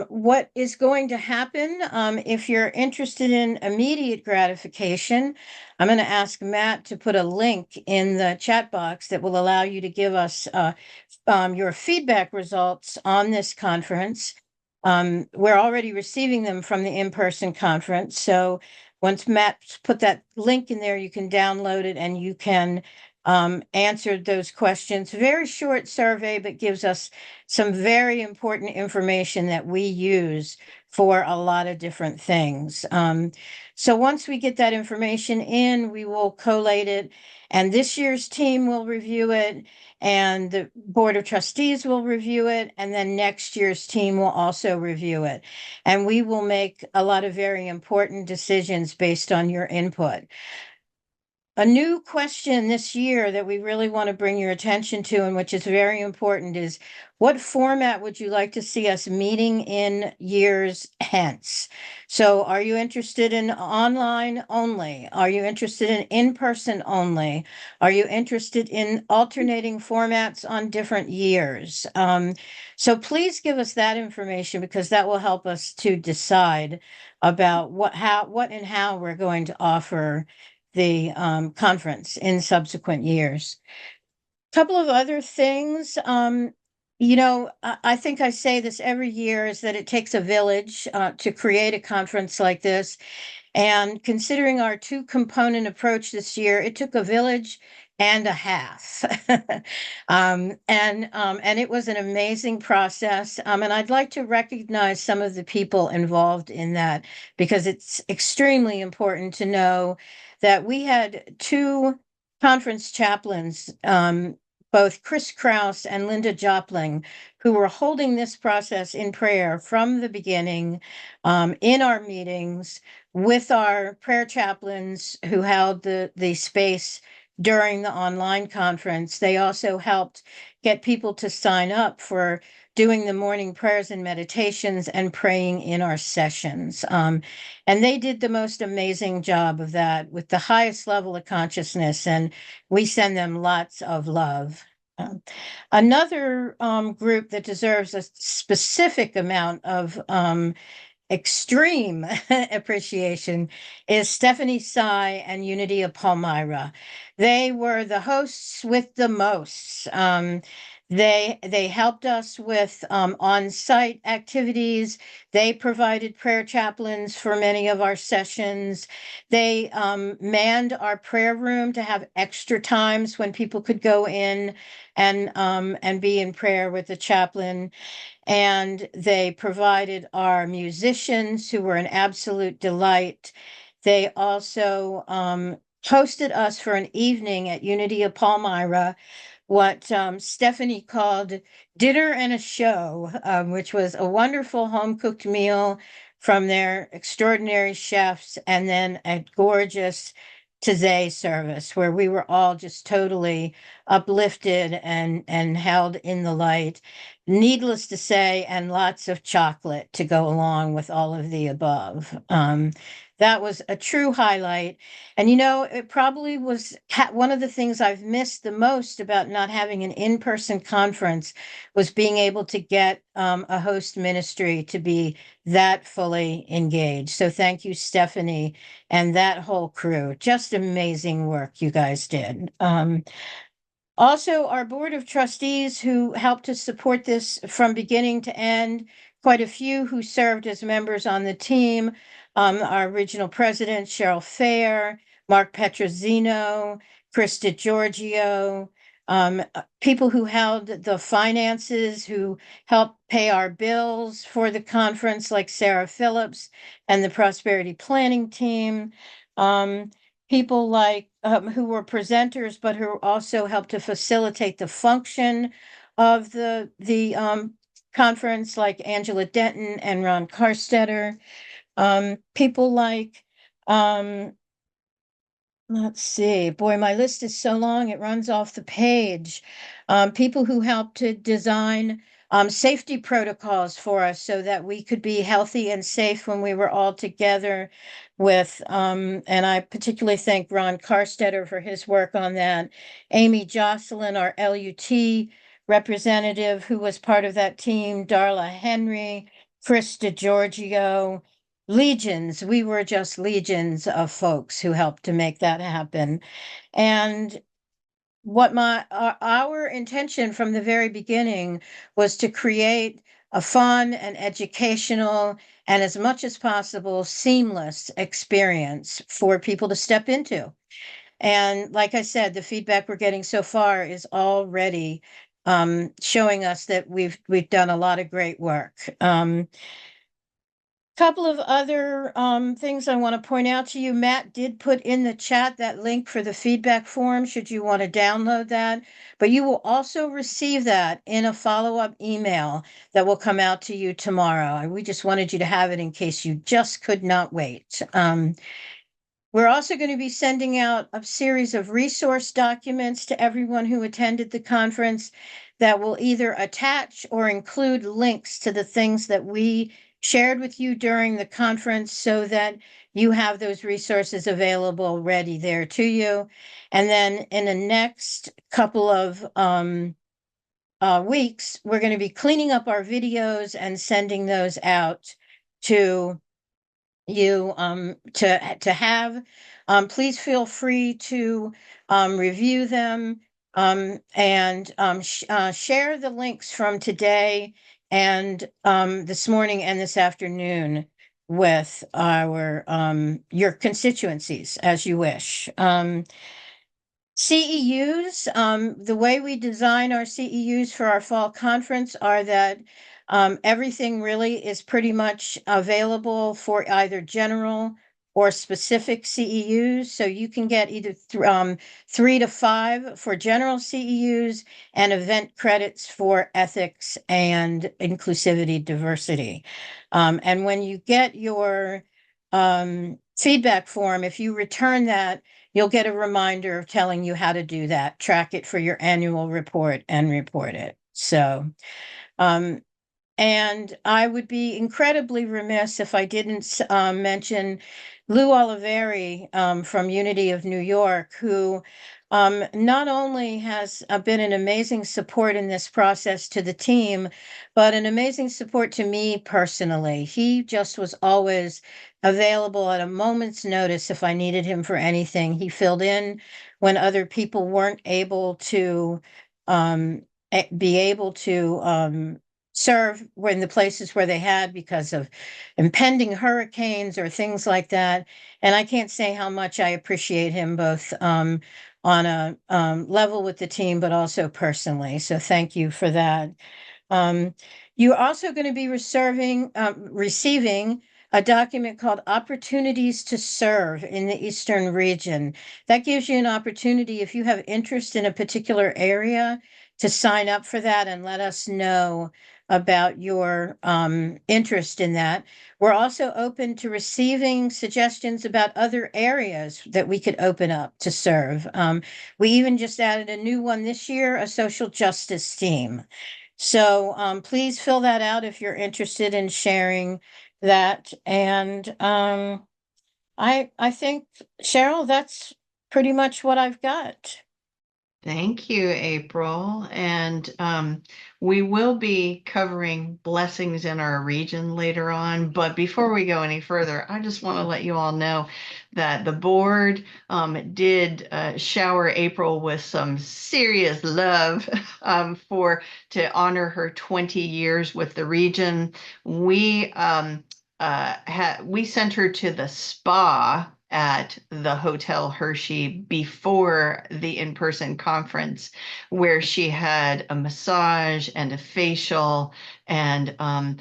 what is going to happen, if you're interested in immediate gratification, I'm going to ask Matt to put a link in the chat box that will allow you to give us your feedback results on this conference. We're already receiving them from the in-person conference. So once Matt put that link in there, you can download it and you can answer those questions. Very short survey, but gives us some very important information that we use for a lot of different things. So once we get that information in, we will collate it, and this year's team will review it, and the Board of Trustees will review it, and then next year's team will also review it. And we will make a lot of very important decisions based on your input. A new question this year that we really want to bring your attention to, and which is very important, is what format would you like to see us meeting in years hence? So are you interested in online only? Are you interested in in-person only? Are you interested in alternating formats on different years? So please give us that information, because that will help us to decide about what and how we're going to offer the conference in subsequent years. Couple of other things, I think I say this every year, is that it takes a village to create a conference like this. And considering our two-component approach this year, it took a village and a half. And it was an amazing process. And I'd like to recognize some of the people involved in that, because it's extremely important to know that we had two conference chaplains, both Chris Kraus and Linda Jopling, who were holding this process in prayer from the beginning, in our meetings with our prayer chaplains who held the space during the online conference. They also helped get people to sign up for doing the morning prayers and meditations and praying in our sessions. And they did the most amazing job of that with the highest level of consciousness, and we send them lots of love. Another group that deserves a specific amount of extreme appreciation is Stephanie Sy and Unity of Palmyra. They were the hosts with the most. They helped us with on-site activities. They provided prayer chaplains for many of our sessions. They manned our prayer room to have extra times when people could go in and be in prayer with the chaplain. And they provided our musicians, who were an absolute delight. They also hosted us for an evening at Unity of Palmyra, what Stephanie called dinner and a show, which was a wonderful home-cooked meal from their extraordinary chefs, and then a gorgeous Taizé service where we were all just totally uplifted and held in the light. Needless to say, and lots of chocolate to go along with all of the above. That was a true highlight. And it probably was one of the things I've missed the most about not having an in-person conference, was being able to get a host ministry to be that fully engaged. So thank you, Stephanie, and that whole crew. Just amazing work you guys did. Also, our Board of Trustees, who helped to support this from beginning to end, quite a few who served as members on the team. our original president, Cheryl Fair, Mark Petrosino, Krista Giorgio, people who held the finances, who helped pay our bills for the conference, like Sarah Phillips and the Prosperity Planning Team. People like who were presenters, but who also helped to facilitate the function of the conference, like Angela Denton and Ron Carstetter. People like let's see, boy, my list is so long, it runs off the page. People who helped to design safety protocols for us so that we could be healthy and safe when we were all together with, and I particularly thank Ron Carstetter for his work on that. Amy Jocelyn, our LUT representative who was part of that team, Darla Henry, Chris DeGiorgio, legions. We were just legions of folks who helped to make that happen. And what our intention from the very beginning was to create a fun and educational and, as much as possible, seamless experience for people to step into. And like I said, the feedback we're getting so far is already showing us that we've done a lot of great work. Couple of other things I want to point out to you. Matt did put in the chat that link for the feedback form should you want to download that, but you will also receive that in a follow-up email that will come out to you tomorrow. And we just wanted you to have it in case you just could not wait. We're also going to be sending out a series of resource documents to everyone who attended the conference that will either attach or include links to the things that we shared with you during the conference so that you have those resources available ready there to you. And then in the next couple of weeks, we're going to be cleaning up our videos and sending those out to you to have. Please feel free to review them and share the links from today and this morning and this afternoon with our your constituencies as you wish. CEUs, the way we design our CEUs for our fall conference are that everything really is pretty much available for either general or specific CEUs. So you can get either 3 to 5 for general CEUs and event credits for ethics and inclusivity, diversity. And when you get your feedback form, if you return that, you'll get a reminder of telling you how to do that, track it for your annual report and report it. So, and I would be incredibly remiss if I didn't mention Lou Oliveri from Unity of New York, who not only has been an amazing support in this process to the team, but an amazing support to me personally. He just was always available at a moment's notice if I needed him for anything. He filled in when other people weren't able to be able to serve in the places where they had because of impending hurricanes or things like that. And I can't say how much I appreciate him both on a level with the team, but also personally. So thank you for that. You're also going to be receiving a document called Opportunities to Serve in the Eastern Region. That gives you an opportunity, if you have interest in a particular area, to sign up for that and let us know about your interest in that. We're also open to receiving suggestions about other areas that we could open up to serve. We even just added a new one this year, a social justice team. So please fill that out if you're interested in sharing that. And I think, Cheryl, that's pretty much what I've got. Thank you, April. And we will be covering blessings in our region later on. But before we go any further, I just want to let you all know that the board did shower April with some serious love to honor her 20 years with the region. We we sent her to the spa at the Hotel Hershey before the in-person conference, where she had a massage and a facial, and I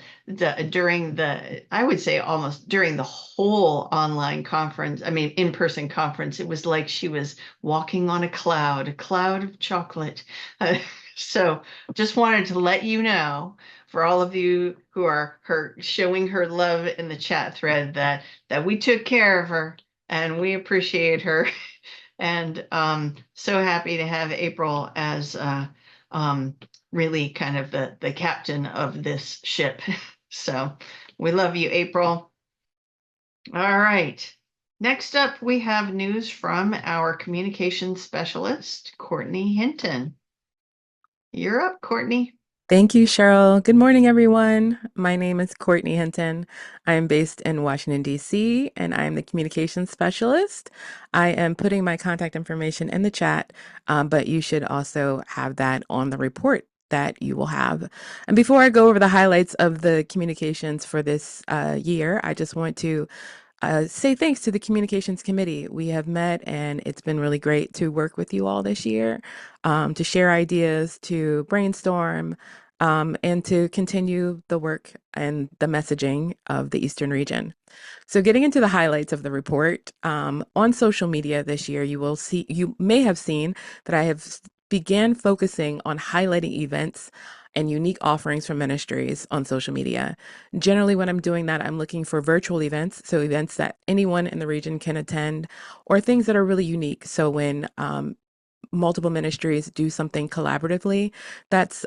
would say almost during the whole online conference, I mean in-person conference, it was like she was walking on a cloud of chocolate. So just wanted to let you know, for all of you who are showing her love in the chat thread, that we took care of her and we appreciate her. And so happy to have April as really kind of the captain of this ship. So we love you, April. All right. Next up, we have news from our communications specialist, Courtney Hinton. You're up, Courtney. Thank you, Cheryl. Good morning, everyone. My name is Courtney Hinton. I am based in Washington, D.C., and I am the communications specialist. I am putting my contact information in the chat, but you should also have that on the report that you will have. And before I go over the highlights of the communications for this year, I just want to say thanks to the communications committee. We have met and it's been really great to work with you all this year, to share ideas, to brainstorm, and to continue the work and the messaging of the Eastern region. So getting into the highlights of the report, on social media this year, you may have seen that I have began focusing on highlighting events and unique offerings from ministries on social media. Generally, when I'm doing that, I'm looking for virtual events, so events that anyone in the region can attend, or things that are really unique. So when multiple ministries do something collaboratively, that's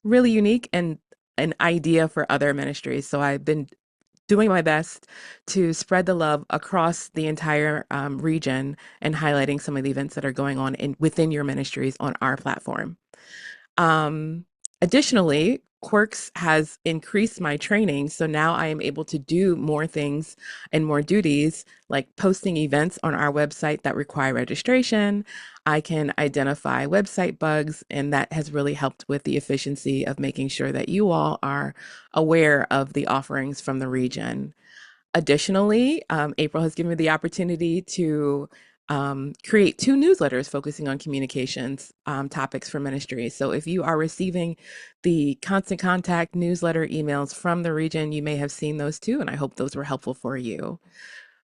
really unique and an idea for other ministries. So I've been doing my best to spread the love across the entire region and highlighting some of the events that are going on within your ministries on our platform. Additionally, Quirks has increased my training, so now I am able to do more things and more duties, like posting events on our website that require registration. I can identify website bugs, and that has really helped with the efficiency of making sure that you all are aware of the offerings from the region. Additionally, April has given me the opportunity to create 2 newsletters focusing on communications topics for ministry. So if you are receiving the Constant Contact newsletter emails from the region, you may have seen those too, and I hope those were helpful for you.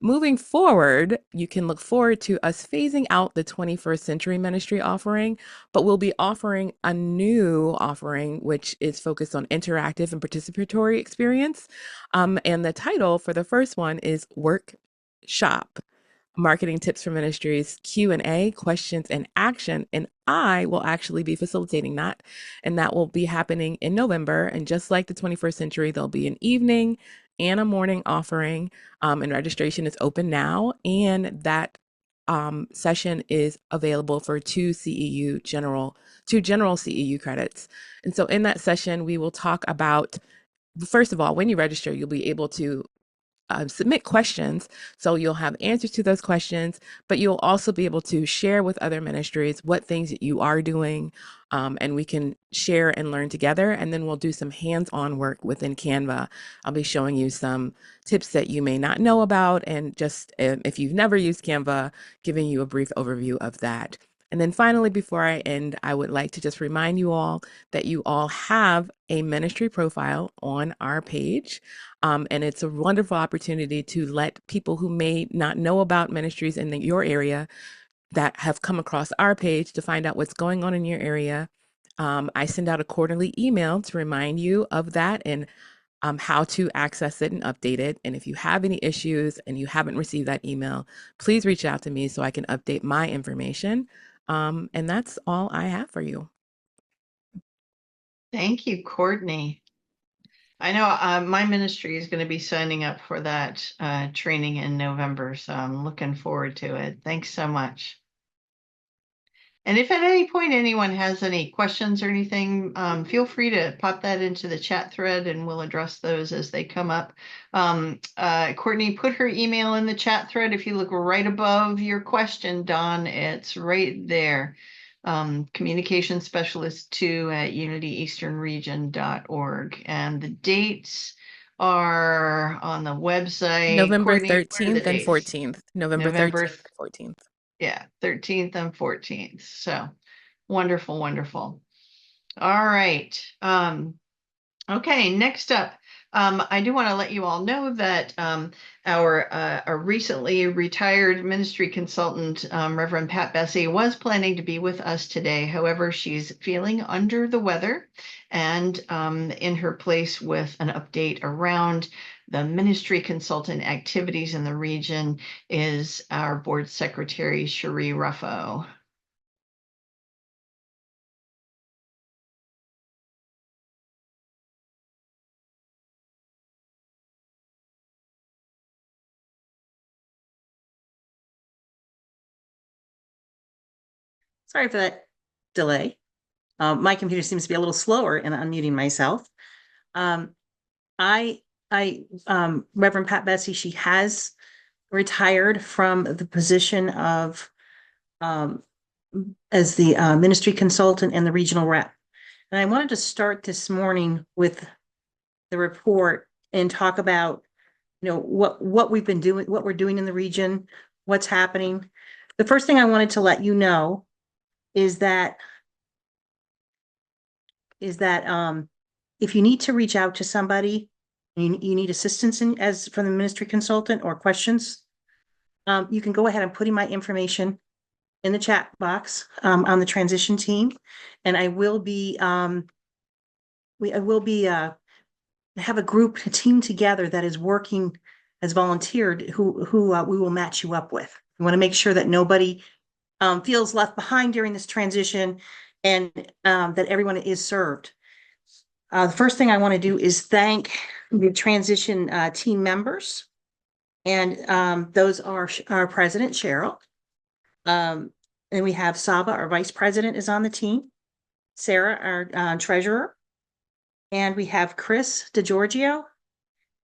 Moving forward, you can look forward to us phasing out the 21st Century Ministry offering, but we'll be offering a new offering, which is focused on interactive and participatory experience. And the title for the first one is Workshop. Marketing Tips for Ministries, Q&A, questions and action. And I will actually be facilitating that. And that will be happening in November. And just like the 21st Century, there'll be an evening and a morning offering. And registration is open now. And that session is available for 2 general CEU credits. And so in that session, we will talk about, first of all, when you register, you'll be able to submit questions. So you'll have answers to those questions, but you'll also be able to share with other ministries what things that you are doing, and we can share and learn together. And then we'll do some hands-on work within Canva. I'll be showing you some tips that you may not know about, and just if you've never used Canva, giving you a brief overview of that. And then finally, before I end, I would like to just remind you all that you all have a ministry profile on our page. And it's a wonderful opportunity to let people who may not know about ministries in your area that have come across our page to find out what's going on in your area. I send out a quarterly email to remind you of that and how to access it and update it. And if you have any issues and you haven't received that email, please reach out to me so I can update my information. And that's all I have for you. Thank you, Courtney. I know my ministry is going to be signing up for that training in November, so I'm looking forward to it. Thanks so much. And if at any point anyone has any questions or anything, feel free to pop that into the chat thread and we'll address those as they come up. Courtney put her email in the chat thread. If you look right above your question, Don, it's right there. Communication Specialist 2 at unityeasternregion.org. And the dates are on the website. November Courtney, what are the 13th and dates? 14th. November 13th November, and 14th. yeah, 13th and 14th. So wonderful, wonderful. All right. Okay, next up, I do want to let you all know that our recently retired ministry consultant, Reverend Pat Bessie, was planning to be with us today. However, she's feeling under the weather, and in her place with an update around the ministry consultant activities in the region is our board secretary, Cherie Ruffo. Sorry for that delay. My computer seems to be a little slower in unmuting myself. Reverend Pat Bessie, she has retired from the position of as the ministry consultant and the regional rep. And I wanted to start this morning with the report and talk about, what we've been doing, what we're doing in the region, what's happening. The first thing I wanted to let you know is that if you need to reach out to somebody, you need assistance from the ministry consultant or questions, you can go ahead and put in my information in the chat box on the transition team, and I will be have a team together that is working as volunteered who we will match you up with. We want to make sure that nobody feels left behind during this transition, and that everyone is served. The first thing I want to do is thank the transition team members, and those are our president, Cheryl. And we have Saba, our vice president, is on the team. Sarah, our treasurer. And we have Chris DeGiorgio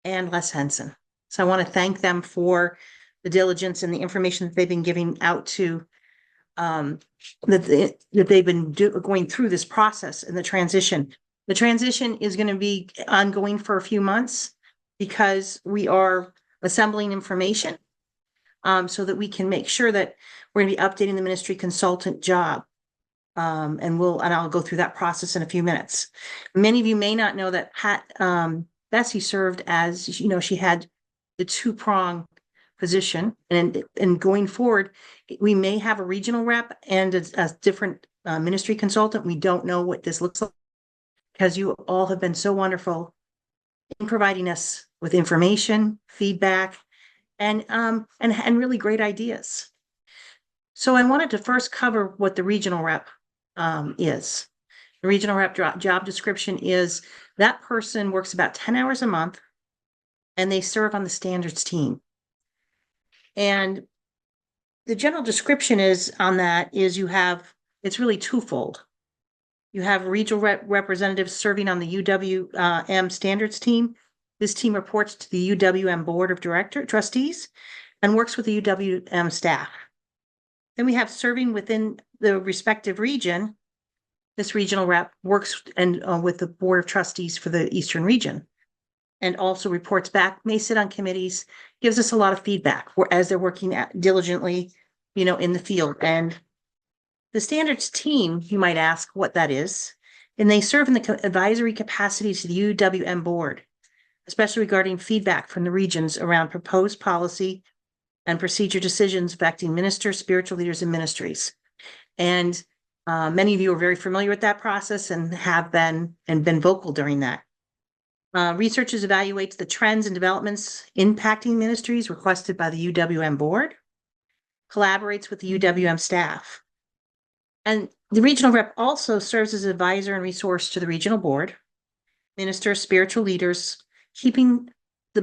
and Les Henson. So I want to thank them for the diligence and the information that they've been giving out to that they've been going through this process and the transition. The transition is going to be ongoing for a few months because we are assembling information so that we can make sure that we're going to be updating the ministry consultant job. And I'll go through that process in a few minutes. Many of you may not know that Pat Bessie served as, she had the two-prong position, and going forward, we may have a regional rep and a different ministry consultant. We don't know what this looks like because you all have been so wonderful in providing us with information, feedback, and really great ideas. So I wanted to first cover what the regional rep is. The regional rep job description is that person works about 10 hours a month and they serve on the standards team. And the general description is it's really twofold. You have regional representatives serving on the UWM standards team. This team reports to the UWM board of trustees and works with the UWM staff. Then we have serving within the respective region. This regional rep works with the board of trustees for the Eastern region and also reports back, may sit on committees, gives us a lot of feedback as they're working diligently, in the field. And the standards team, you might ask what that is, and they serve in the advisory capacity to the UWM board, especially regarding feedback from the regions around proposed policy and procedure decisions affecting ministers, spiritual leaders, and ministries. And many of you are very familiar with that process and have been vocal during that. Researchers evaluates the trends and developments impacting ministries requested by the UWM board, collaborates with the UWM staff. And the regional rep also serves as an advisor and resource to the regional board, ministers, spiritual leaders, keeping the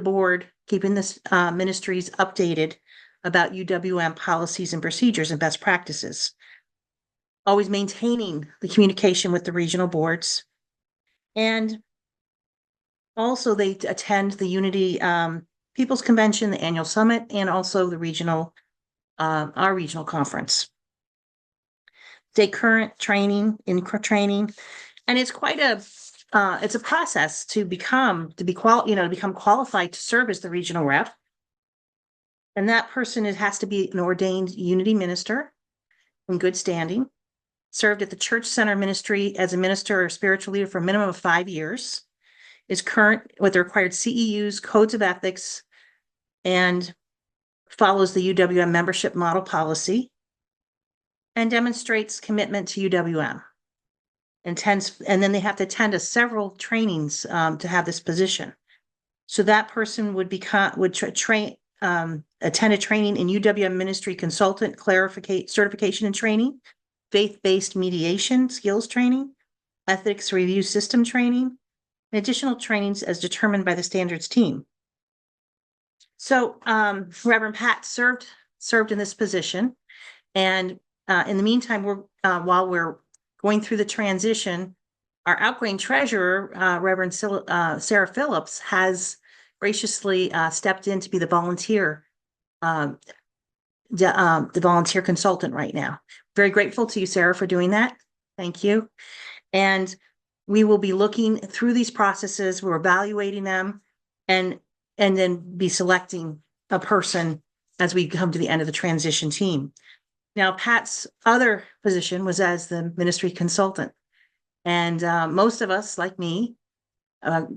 ministries updated about UWM policies and procedures and best practices, always maintaining the communication with the regional boards. And also they attend the Unity People's Convention, the annual summit, and also the our regional conference. Stay current training, and it's quite it's a process to become qualified to serve as the regional rep. And that person, it has to be an ordained Unity minister in good standing, served at the church center ministry as a minister or spiritual leader for a minimum of 5 years, is current with the required CEUs, codes of ethics, and follows the UWM membership model policy, and demonstrates commitment to UWM. And then they have to attend several trainings to have this position. So that person would attend a training in UWM ministry consultant certification and training, faith-based mediation skills training, ethics review system training, and additional trainings as determined by the standards team. So Reverend Pat served in this position, and in the meantime, while we're going through the transition, our outgoing treasurer, Reverend Sarah Phillips, has graciously stepped in to be the volunteer consultant right now. Very grateful to you, Sarah, for doing that. Thank you. And we will be looking through these processes. We're evaluating them, and then be selecting a person as we come to the end of the transition team. Now, Pat's other position was as the ministry consultant. And most of us, like me,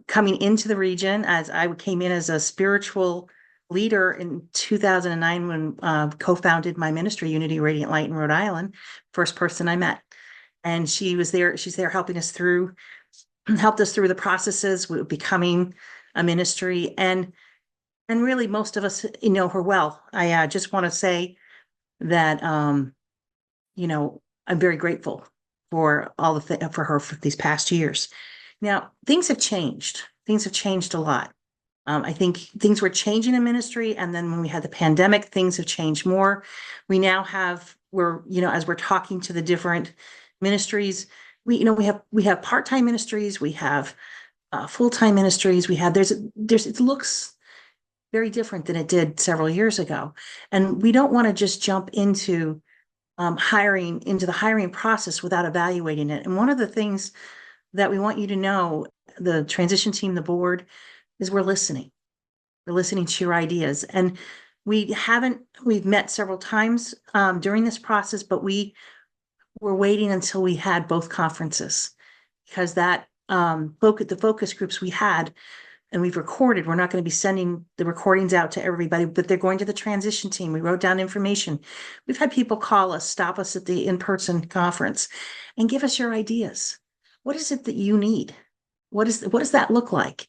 coming into the region, as I came in as a spiritual leader in 2009 when co-founded my ministry, Unity Radiant Light in Rhode Island, first person I met. And she was there, she's there helping us helped us through the processes with becoming a ministry. And really most of us know her well. I just want to say that, I'm very grateful for all for her for these past years. Now, things have changed. Things have changed a lot. I think things were changing in ministry, and then when we had the pandemic, things have changed more. We now as we're talking to the different ministries, we have part-time ministries, we have full-time ministries, it looks very different than it did several years ago. And we don't want to just jump into the hiring process without evaluating it. And one of the things that we want you to know, the transition team, the board, is we're listening. We're listening to your ideas. And we've met several times during this process, but we were waiting until we had both conferences, because the focus groups we had and we've recorded, we're not going to be sending the recordings out to everybody, but they're going to the transition team. We wrote down information. We've had people call us, stop us at the in-person conference and give us your ideas. What is it that you need? What does that look like?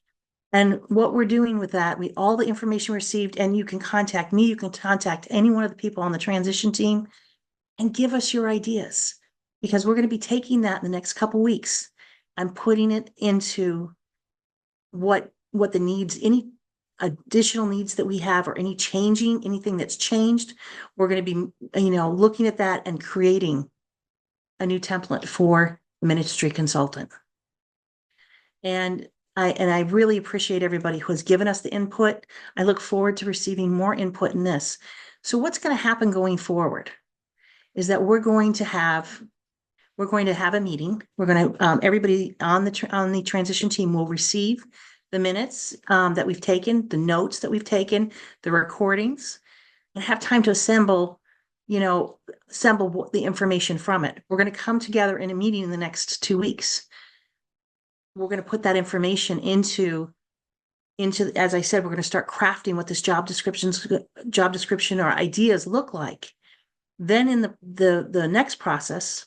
And what we're doing with that, all the information received, and you can contact me, you can contact any one of the people on the transition team and give us your ideas, because we're going to be taking that in the next couple weeks and putting it into what the needs, any additional needs that we have, or anything that's changed. We're going to be, looking at that and creating a new template for the ministry consultant. And I really appreciate everybody who has given us the input. I look forward to receiving more input in this. So what's going to happen going forward is that we're going to have a meeting. We're going to, everybody on the transition team will receive the minutes that we've taken, the notes that we've taken, the recordings, and have time to assemble the information from it. We're going to come together in a meeting in the next 2 weeks. We're going to put that information into, as I said, we're going to start crafting what this job description or ideas look like. Then in the next process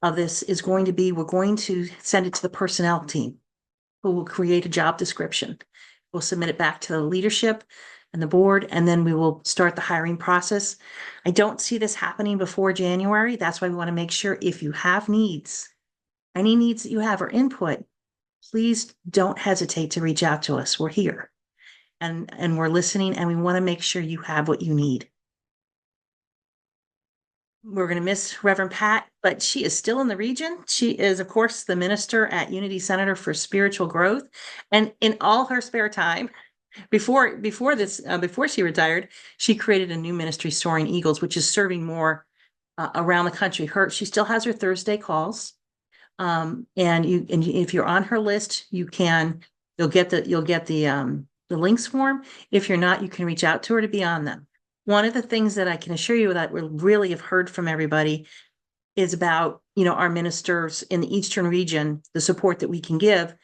of this is going to be, we're going to send it to the personnel team, who will create a job description. We'll submit it back to the leadership and the board, and then we will start the hiring process. I don't see this happening before January. That's why we want to make sure, if you have needs, any needs that you have or input, please don't hesitate to reach out to us. We're here and we're listening, and we want to make sure you have what you need. We're going to miss Reverend Pat, but she is still in the region. She is, of course, the minister at Unity Center for Spiritual Growth. And in all her spare time, before she retired, she created a new ministry, Soaring Eagles, which is serving more around the country. She still has her Thursday calls, And if you're on her list, you'll get the links form. If you're not, you can reach out to her to be on them. One of the things that I can assure you that we really have heard from everybody is about, our ministers in the Eastern region, the support that we can give.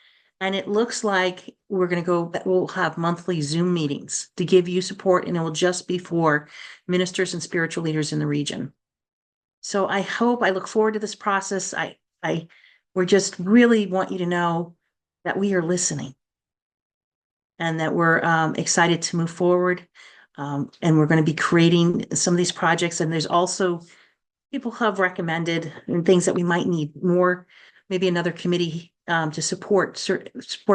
And it looks like we'll have monthly Zoom meetings to give you support, and it will just be for ministers and spiritual leaders in the region. So I look forward to this process. We just really want you to know that we are listening and that we're excited to move forward. And we're going to be creating some of these projects. And there's also people have recommended things that we might need more, maybe another committee to support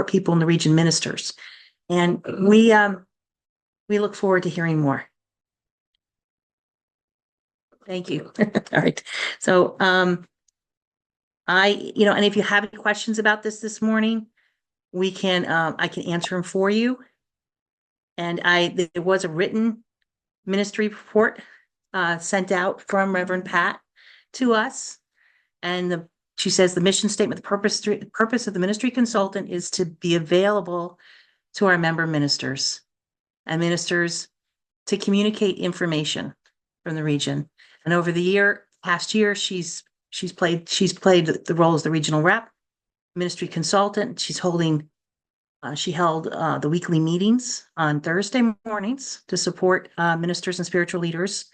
people in the region, ministers. And we look forward to hearing more. Thank you. All right. So and if you have any questions about this morning, I can answer them for you. And there was a written ministry report sent out from Reverend Pat to us. And she says the mission statement, the purpose of the ministry consultant is to be available to our member ministers and ministers to communicate information from the region. And over the past year, she's played the role as the regional rep, ministry consultant. She held the weekly meetings on Thursday mornings to support ministers and spiritual leaders.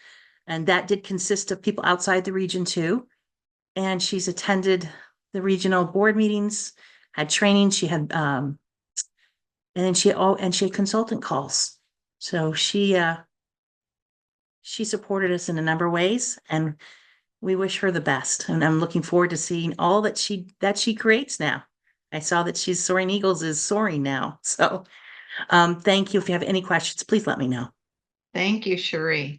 And that did consist of people outside the region too. And she's attended the regional board meetings, had training. She had, and she had consultant calls. So she supported us in a number of ways, and we wish her the best. And I'm looking forward to seeing all that she creates now. I saw that Soaring Eagles is soaring now. So thank you. If you have any questions, please let me know. Thank you, Cherie.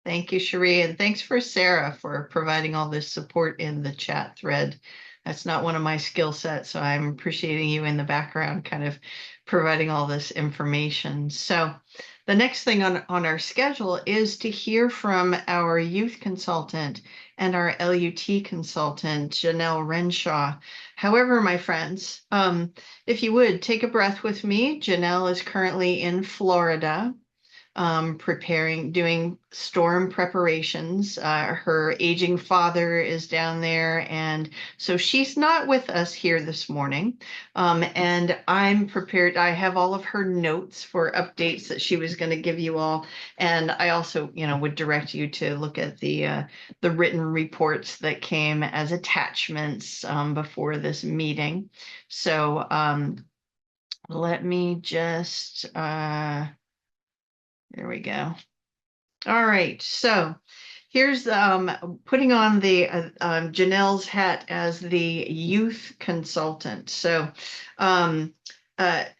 Thank you, Cherie. And thanks for Sarah for providing all this support in the chat thread. That's not one of my skill sets, so I'm appreciating you in the background kind of providing all this information. So the next thing on our schedule is to hear from our youth consultant and our LUT consultant, Janelle Renshaw. However, my friends, if you would take a breath with me, Janelle is currently in Florida, doing storm preparations. Her aging father is down there, and so she's not with us here this morning. And I'm prepared. I have all of her notes for updates that she was going to give you all. And I also, would direct you to look at the written reports that came as attachments before this meeting. So let me just there we go. All right, so here's putting on the Janelle's hat as the youth consultant. So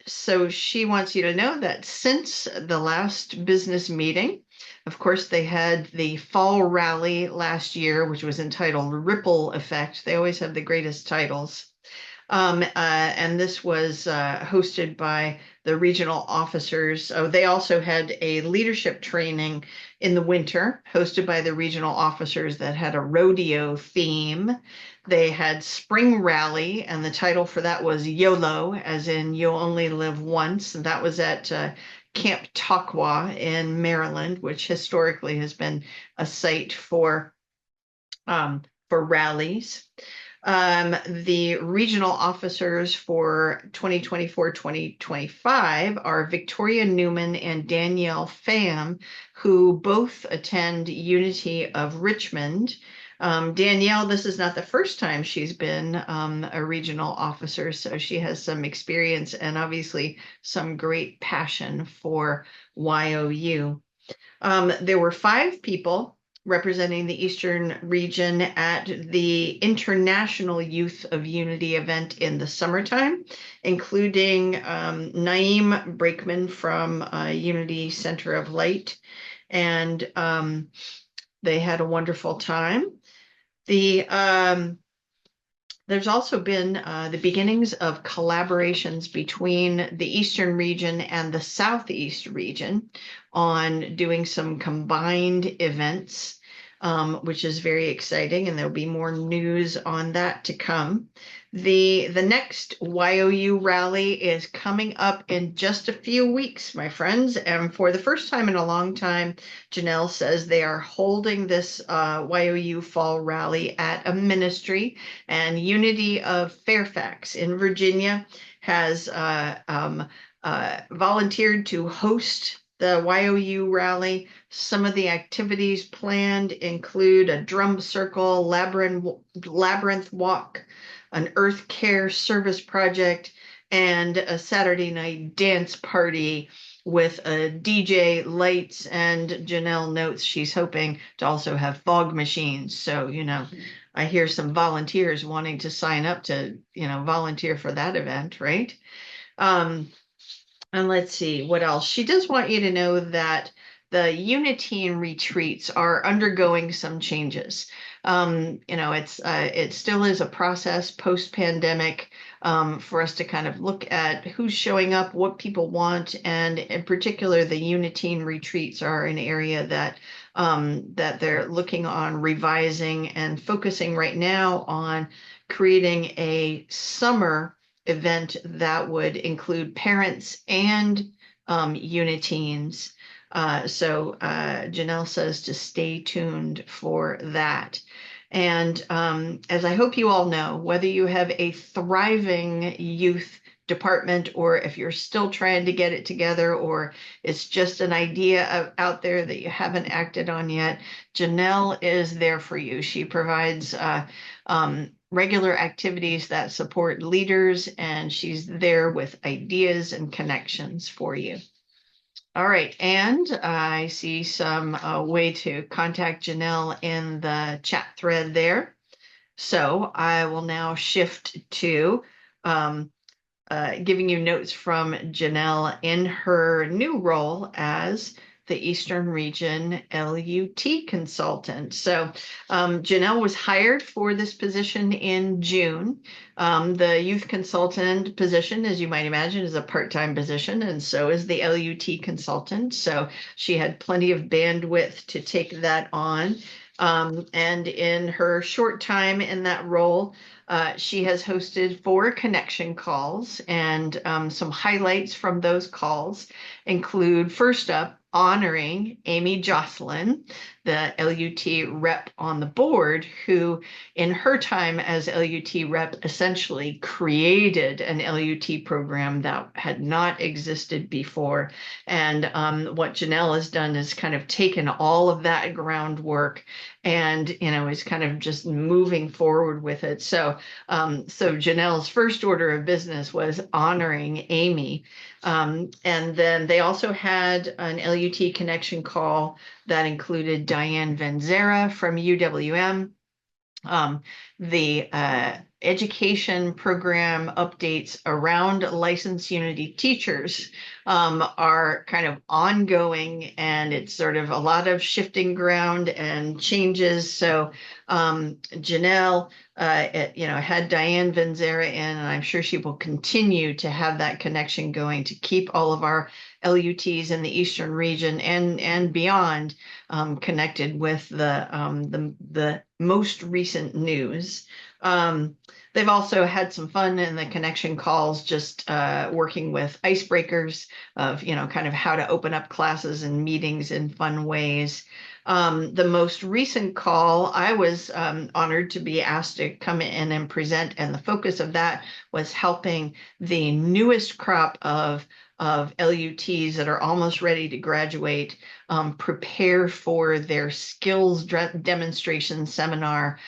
so she wants you to know that since the last business meeting, of course, they had the fall rally last year, which was entitled Ripple Effect. They always have the greatest titles. And this was hosted by the regional officers. Oh, they also had a leadership training in the winter hosted by the regional officers that had a rodeo theme. They had spring rally, and the title for that was YOLO, as in you'll only live once. And that was at Camp Taqua in Maryland, which historically has been a site for rallies. The regional officers for 2024-2025 are Victoria Newman and Danielle Pham, who both attend Unity of Richmond. Danielle, this is not the first time she's been a regional officer, so she has some experience and obviously some great passion for YOU. There were 5 people representing the Eastern region at the International Youth of Unity event in the summertime, including Naeem Brakeman from Unity Center of Light, and they had a wonderful time. There's also been the beginnings of collaborations between the Eastern region and the Southeast region on doing some combined events. which is very exciting, and there'll be more news on that to come. The next YOU rally is coming up in just a few weeks, my friends, and for the first time in a long time, Janelle says they are holding this YOU fall rally at a ministry, and Unity of Fairfax in Virginia has volunteered to host the YOU rally. Some of the activities planned include a drum circle, labyrinth walk, an earth care service project, and a Saturday night dance party with a DJ, lights, and Janelle notes she's hoping to also have fog machines. So, I hear some volunteers wanting to sign up to, volunteer for that event, right? And let's see what else. She does want you to know that the Uniteam retreats are undergoing some changes. It still is a process post-pandemic for us to kind of look at who's showing up, what people want, and in particular, the Uniteam retreats are an area that they're looking on revising and focusing right now on creating a summer event that would include parents and Uniteams. So Janelle says to stay tuned for that. And as I hope you all know, whether you have a thriving youth department or if you're still trying to get it together or it's just an idea out there that you haven't acted on yet, Janelle is there for you. She provides regular activities that support leaders, and she's there with ideas and connections for you. All right, and I see some way to contact Janelle in the chat thread there. So I will now shift to giving you notes from Janelle in her new role as the Eastern Region LUT consultant. So Janelle was hired for this position in June. The youth consultant position, as you might imagine, is a part-time position, and so is the LUT consultant. So she had plenty of bandwidth to take that on. And in her short time in that role, she has hosted 4 connection calls, and some highlights from those calls include, first up, honoring Amy Jocelyn, the LUT rep on the board, who in her time as LUT rep essentially created an LUT program that had not existed before. And what Janelle has done is kind of taken all of that groundwork and, is kind of just moving forward with it. So Janelle's first order of business was honoring Amy. And then they also had an LUT connection call that included Diane Vanzera from UWM. The education program updates around licensed Unity teachers are kind of ongoing, and it's sort of a lot of shifting ground and changes. So Janelle, had Diane Vanzera in, and I'm sure she will continue to have that connection going to keep all of our LUTs in the Eastern region and beyond connected with the most recent news. They've also had some fun in the connection calls, just working with icebreakers of, kind of how to open up classes and meetings in fun ways. The most recent call, I was honored to be asked to come in and present, and the focus of that was helping the newest crop of LUTs that are almost ready to graduate prepare for their skills demonstration seminar,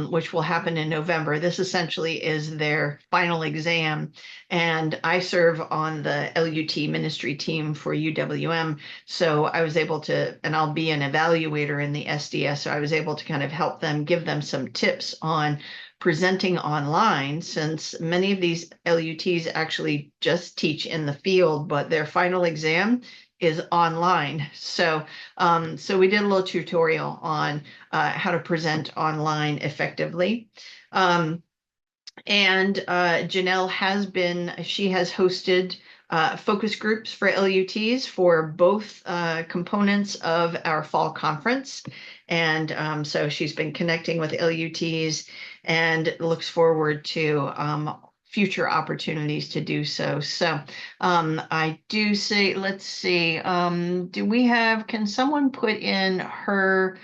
which will happen in November. This essentially is their final exam, and I serve on the LUT ministry team for UWM, so I was able to, and I'll be an evaluator in the SDS, so I was able to kind of help them, give them some tips on presenting online, since many of these LUTs actually just teach in the field, but their final exam is online. So we did a little tutorial on how to present online effectively. And Janelle has hosted focus groups for LUTs for both components of our fall conference. And so she's been connecting with LUTs and looks forward to future opportunities to do so. So I do say, let's see, do we have, can someone put in her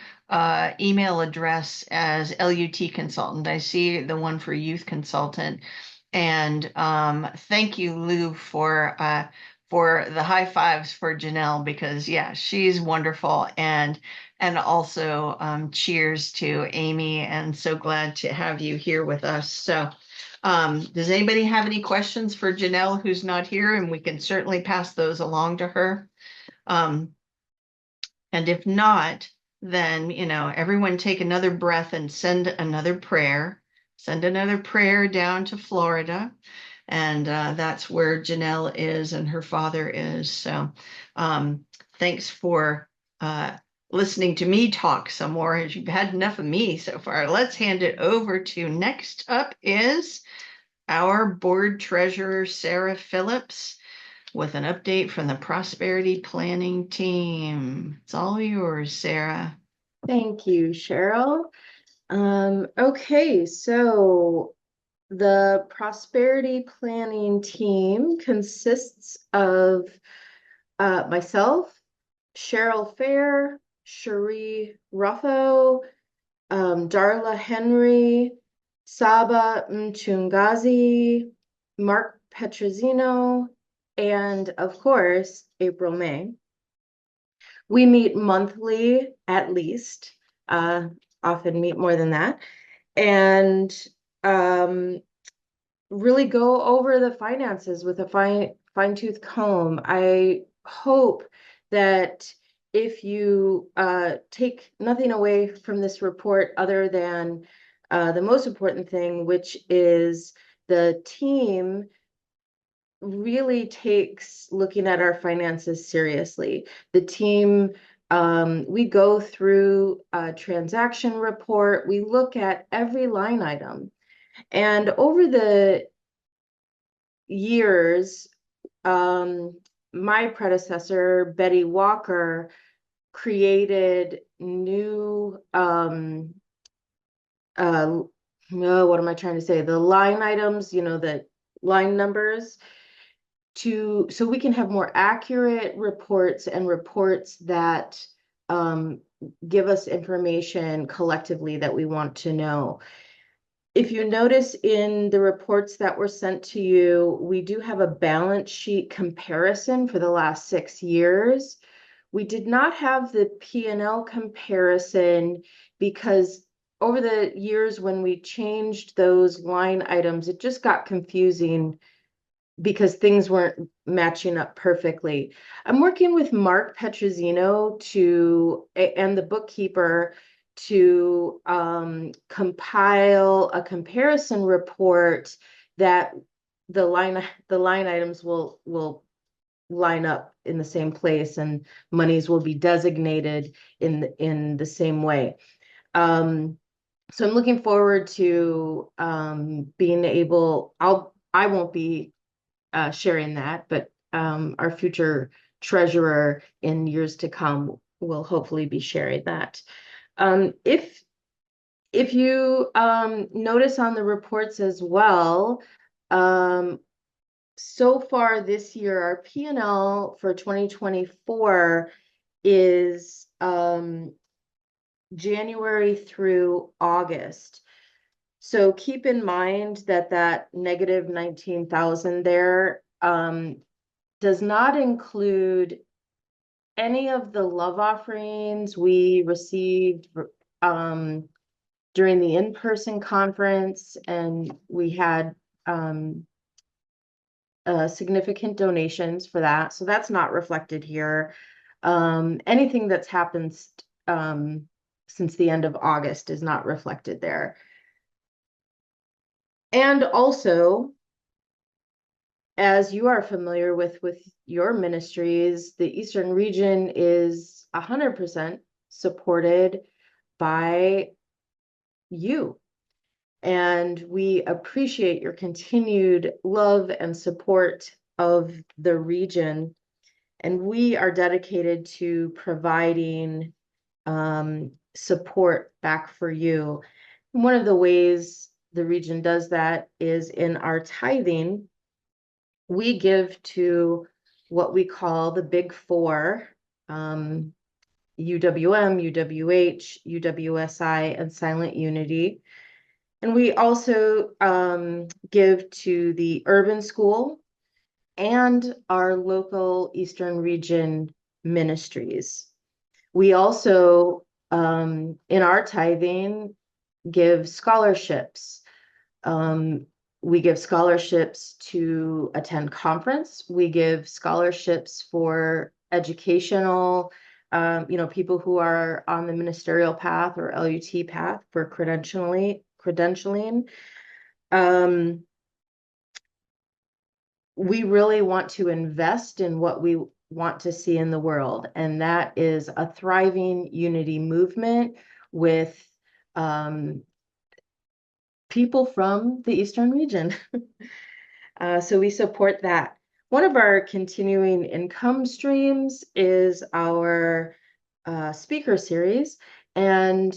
email address as LUT consultant? I see the one for youth consultant. And thank you, Lou, for the high fives for Janelle, because yeah, she's wonderful. And also cheers to Amy, and so glad to have you here with us. So does anybody have any questions for Janelle who's not here? And we can certainly pass those along to her. And if not, then, you know, everyone take another breath and send another prayer. Send another prayer down to Florida. And that's where Janelle is and her father is. So thanks for listening to me talk some more. You've had enough of me so far. Let's hand it over to, next up is our board treasurer, Sarah Phillips, with an update from the prosperity planning team. It's all yours, Sarah. Thank you, Cheryl. Okay, so the prosperity planning team consists of myself, Cheryl Fair, Cherie Ruffo, Darla Henry, Saba Mchungazi, Mark Petrosino, and of course, April May. We meet monthly at least, often meet more than that, and really go over the finances with a fine-tooth comb. I hope that if you take nothing away from this report other than the most important thing, which is the team really takes looking at our finances seriously. The team, we go through a transaction report, we look at every line item. And over the years, my predecessor, Betty Walker, created new, what am I trying to say? The line items, you know, the line numbers, so we can have more accurate reports and reports that give us information collectively that we want to know. If you notice in the reports that were sent to you, we do have a balance sheet comparison for the last 6 years. We did not have the P&L comparison because over the years when we changed those line items, it just got confusing because things weren't matching up perfectly. I'm working with Mark Petrosino and the bookkeeper to compile a comparison report that the line items will line up in the same place and monies will be designated in the same way. So I'm looking forward to being able, I won't be sharing that, but our future treasurer in years to come will hopefully be sharing that. If you notice on the reports as well, so far this year, our P&L for 2024 is January through August. So keep in mind that negative 19,000 there does not include any of the love offerings we received during the in-person conference, and we had significant donations for that. So that's not reflected here. Anything that's happened since the end of August is not reflected there. And also, as you are familiar with your ministries, the Eastern region is 100% supported by you. And we appreciate your continued love and support of the region, and we are dedicated to providing support back for you. And one of the ways the region does that is in our tithing. We give to what we call the Big Four, UWM, UWH, UWSI, and Silent Unity. And we also give to the urban school and our local Eastern Region ministries. We also, in our tithing, give scholarships. We give scholarships to attend conference. We give scholarships for educational, people who are on the ministerial path or LUT path for credentialing. We really want to invest in what we want to see in the world, and that is a thriving unity movement with people from the Eastern region. So we support that. One of our continuing income streams is our speaker series, and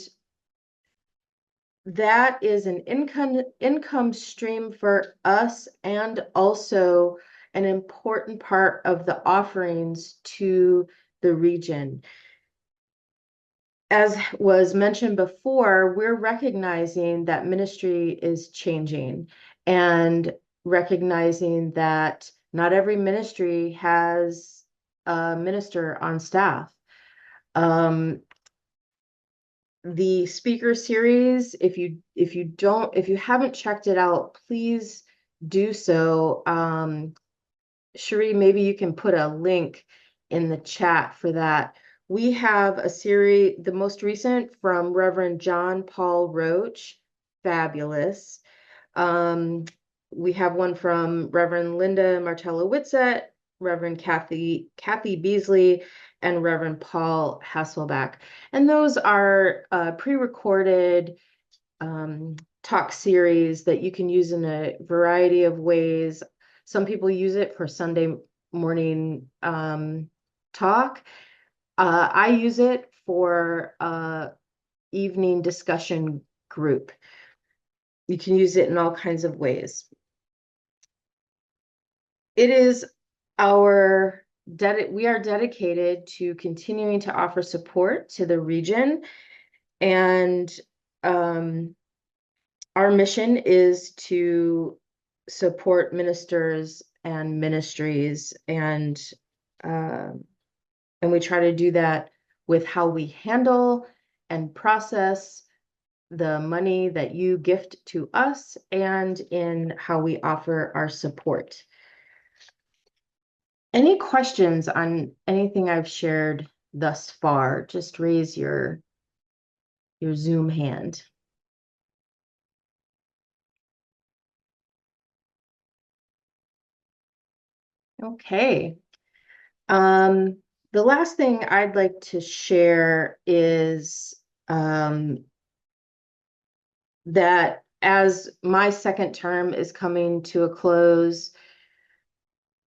that is an income stream for us, and also an important part of the offerings to the region. As was mentioned before, we're recognizing that ministry is changing, and recognizing that not every ministry has a minister on staff. The speaker series, if you haven't checked it out, please do so. Cherie, maybe you can put a link in the chat for that. We have a series, the most recent from Reverend John Paul Roach, fabulous. We have one from Reverend Linda Martello Whitsett, Reverend Kathy Beasley, and Reverend Paul Hasselback. And those are pre-recorded talk series that you can use in a variety of ways. Some people use it for Sunday morning talk. I use it for evening discussion group. You can use it in all kinds of ways. It is we are dedicated to continuing to offer support to the region, and our mission is to support ministers and ministries, and we try to do that with how we handle and process the money that you gift to us, and in how we offer our support. Any questions on anything I've shared thus far? Just raise your Zoom hand. Okay. The last thing I'd like to share is that as my second term is coming to a close,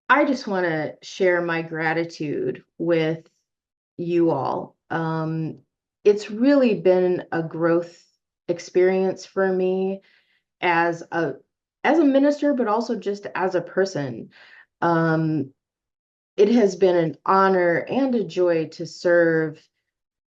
I just want to share my gratitude with you all. It's really been a growth experience for me as a minister, but also just as a person. It has been an honor and a joy to serve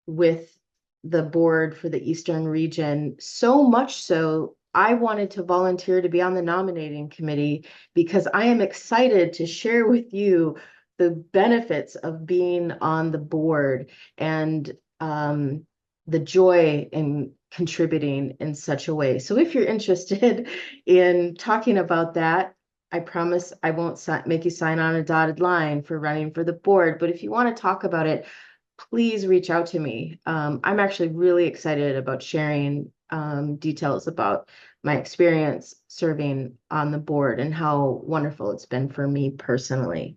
with the board for the Eastern region, so much so I wanted to volunteer to be on the nominating committee, because I am excited to share with you the benefits of being on the board, and the joy in contributing in such a way. So if you're interested in talking about that, I promise I won't make you sign on a dotted line for running for the board. But if you want to talk about it, please reach out to me. I'm actually really excited about sharing details about my experience serving on the board and how wonderful it's been for me personally.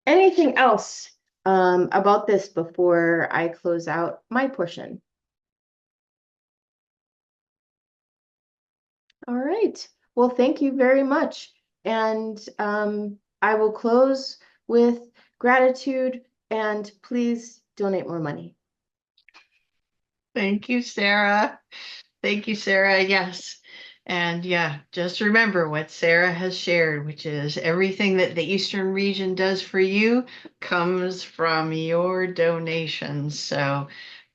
Anything else about this before I close out my portion? All right. Well, thank you very much. And I will close with gratitude, and please donate more money. Thank you, Sarah. Thank you, Sarah. Yes. And yeah, just remember what Sarah has shared, which is everything that the Eastern region does for you comes from your donations. So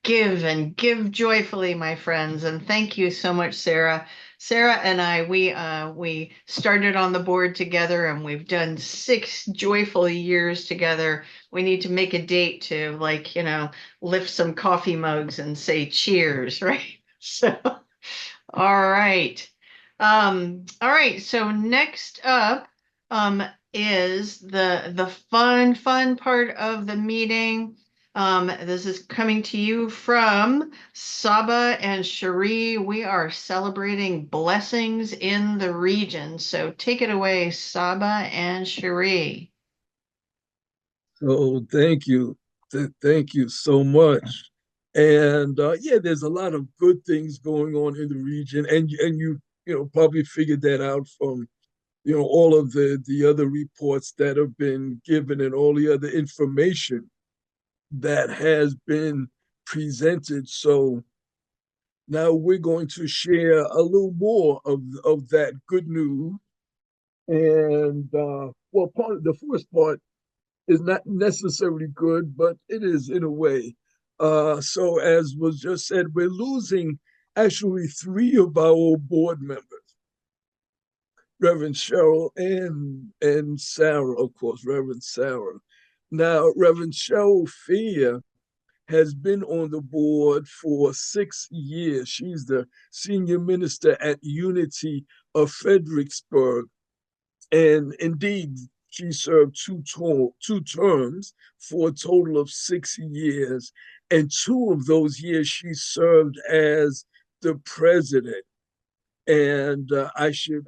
give and give joyfully, my friends. And thank you so much, Sarah. Sarah and I, we started on the board together, and we've done 6 joyful years together. We need to make a date to, like, lift some coffee mugs and say cheers, right? So, all right. All right. So next up, is the fun part of the meeting. This is coming to you from Saba and Cherie. We are celebrating blessings in the region. So take it away, Saba and Cherie. So thank you. Thank you so much. And yeah, there's a lot of good things going on in the region, and you probably figured that out from all of the other reports that have been given and all the other information that has been presented. So now we're going to share a little more of that good news. And well, part of the first part is not necessarily good, but it is in a way. So as was just said, we're losing actually 3 of our board members, Reverend Cheryl and Sarah, of course, Reverend Sarah. Now, Reverend Cheryl Fair has been on the board for 6 years. She's the senior minister at Unity of Fredericksburg. And indeed, she served 2 terms for a total of 6 years. And 2 of those years she served as the president. And I should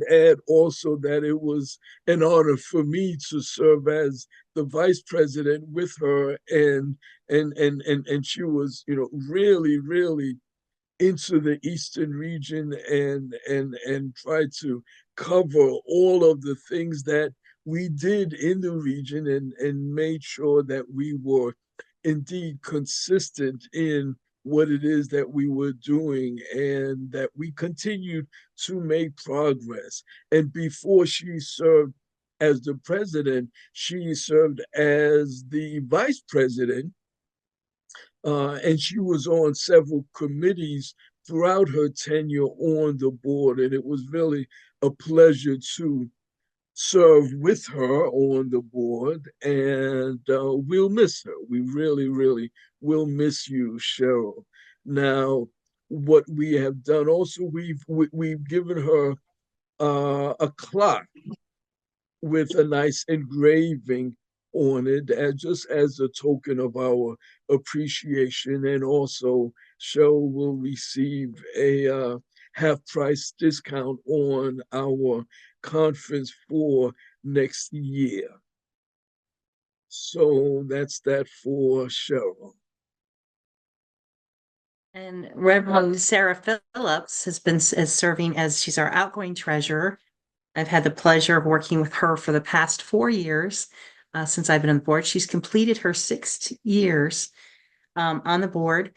add also that it was an honor for me to serve as the vice president with her, and she was really into the Eastern region and tried to cover all of the things that we did in the region, and made sure that we were indeed consistent in what it is that we were doing, and that we continued to make progress. And before she served as the president, she served as the vice president, and she was on several committees throughout her tenure on the board. And it was really a pleasure to serve with her on the board, and we'll miss her. We really will miss you, Cheryl. Now, what we have done also, we've given her a clock with a nice engraving on it, just as a token of our appreciation. And also, Cheryl will receive a half-price discount on our conference for next year. So that's that for Cheryl. And Reverend Sarah Phillips is serving as, she's our outgoing treasurer. I've had the pleasure of working with her for the past 4 years since I've been on the board. She's completed her 6 years on the board,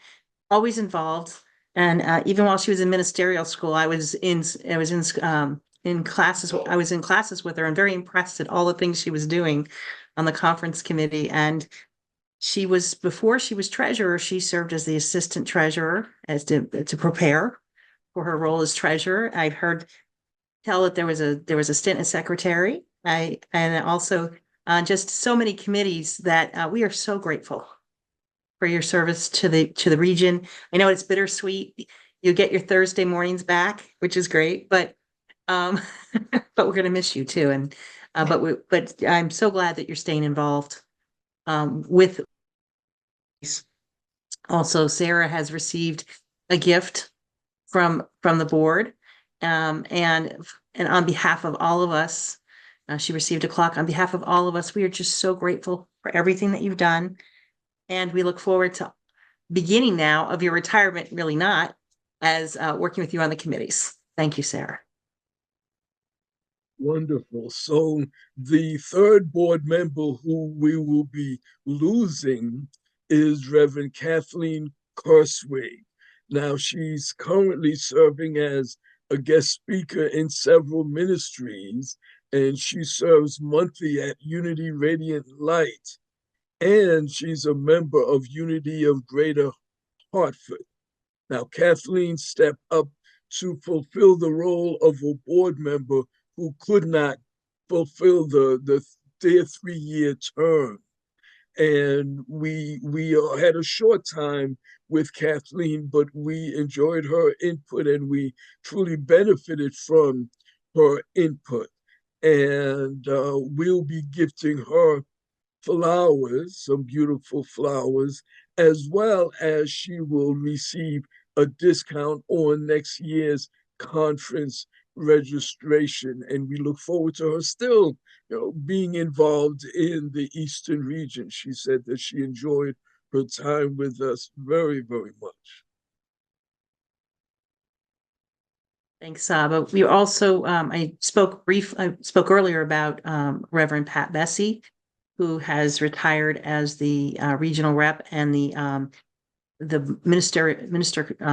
always involved. And even while she was in ministerial school, I was in classes. I was in classes with her, and very impressed at all the things she was doing on the conference committee. And she was, before she was treasurer, she served as the assistant treasurer to prepare for her role as treasurer. I've heard tell that there was a stint as secretary. And also just so many committees that we are so grateful for your service to the region. I know it's bittersweet. You get your Thursday mornings back, which is great, but but we're going to miss you too. And but I'm so glad that you're staying involved with. Also, Sarah has received a gift from the board, and on behalf of all of us, she received a clock. On behalf of all of us, we are just so grateful for everything that you've done, and we look forward to beginning now of your retirement. Really not as working with you on the committees. Thank you, Sarah. Wonderful. So the third board member who we will be losing is Reverend Kathleen Kurswig. Now, she's currently serving as a guest speaker in several ministries, and she serves monthly at Unity Radiant Light. And she's a member of Unity of Greater Hartford. Now, Kathleen stepped up to fulfill the role of a board member who could not fulfill their 3-year term. And we had a short time with Kathleen, but we enjoyed her input and we truly benefited from her input. And we'll be gifting her flowers, some beautiful flowers, as well as she will receive a discount on next year's conference registration. And we look forward to her still, being involved in the Eastern region. She said that she enjoyed her time with us very, very much. Thanks, Saba. We also, I spoke earlier about Reverend Pat Bessie, who has retired as the regional rep and the minister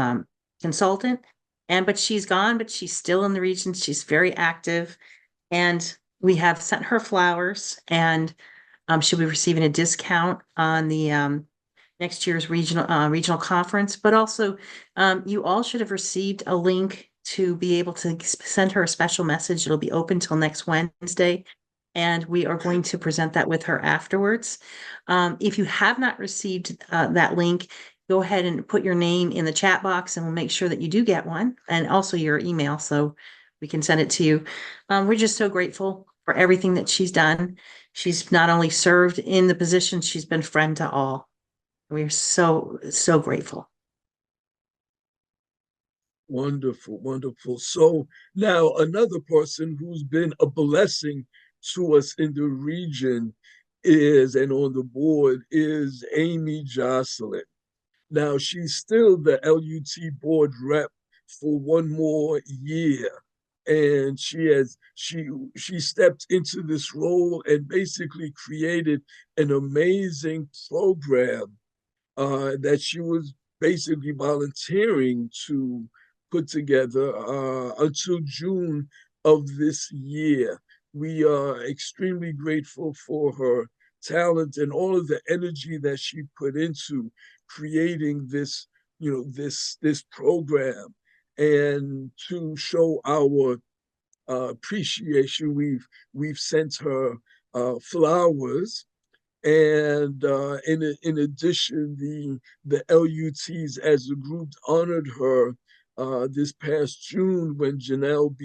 consultant. But she's gone, but she's still in the region. She's very active, and we have sent her flowers, and she'll be receiving a discount on the next year's regional conference. But also, you all should have received a link to be able to send her a special message. It'll be open till next Wednesday, and we are going to present that with her afterwards. If you have not received that link, go ahead and put your name in the chat box and we'll make sure that you do get one, and also your email so we can send it to you. We're just so grateful for everything that she's done. She's not only served in the position, she's been friend to all. We're so, so grateful. Wonderful, wonderful. So now another person who's been a blessing to us in the region is, and on the board, is Amy Jocelyn. Now, she's still the LUT board rep for one more year. And she stepped into this role and basically created an amazing program that she was basically volunteering to put together until June of this year. We are extremely grateful for her talent and all of the energy that she put into creating this, this program. And to show our appreciation, we've sent her flowers. And in addition, the LUTs as a group honored her this past June when Janelle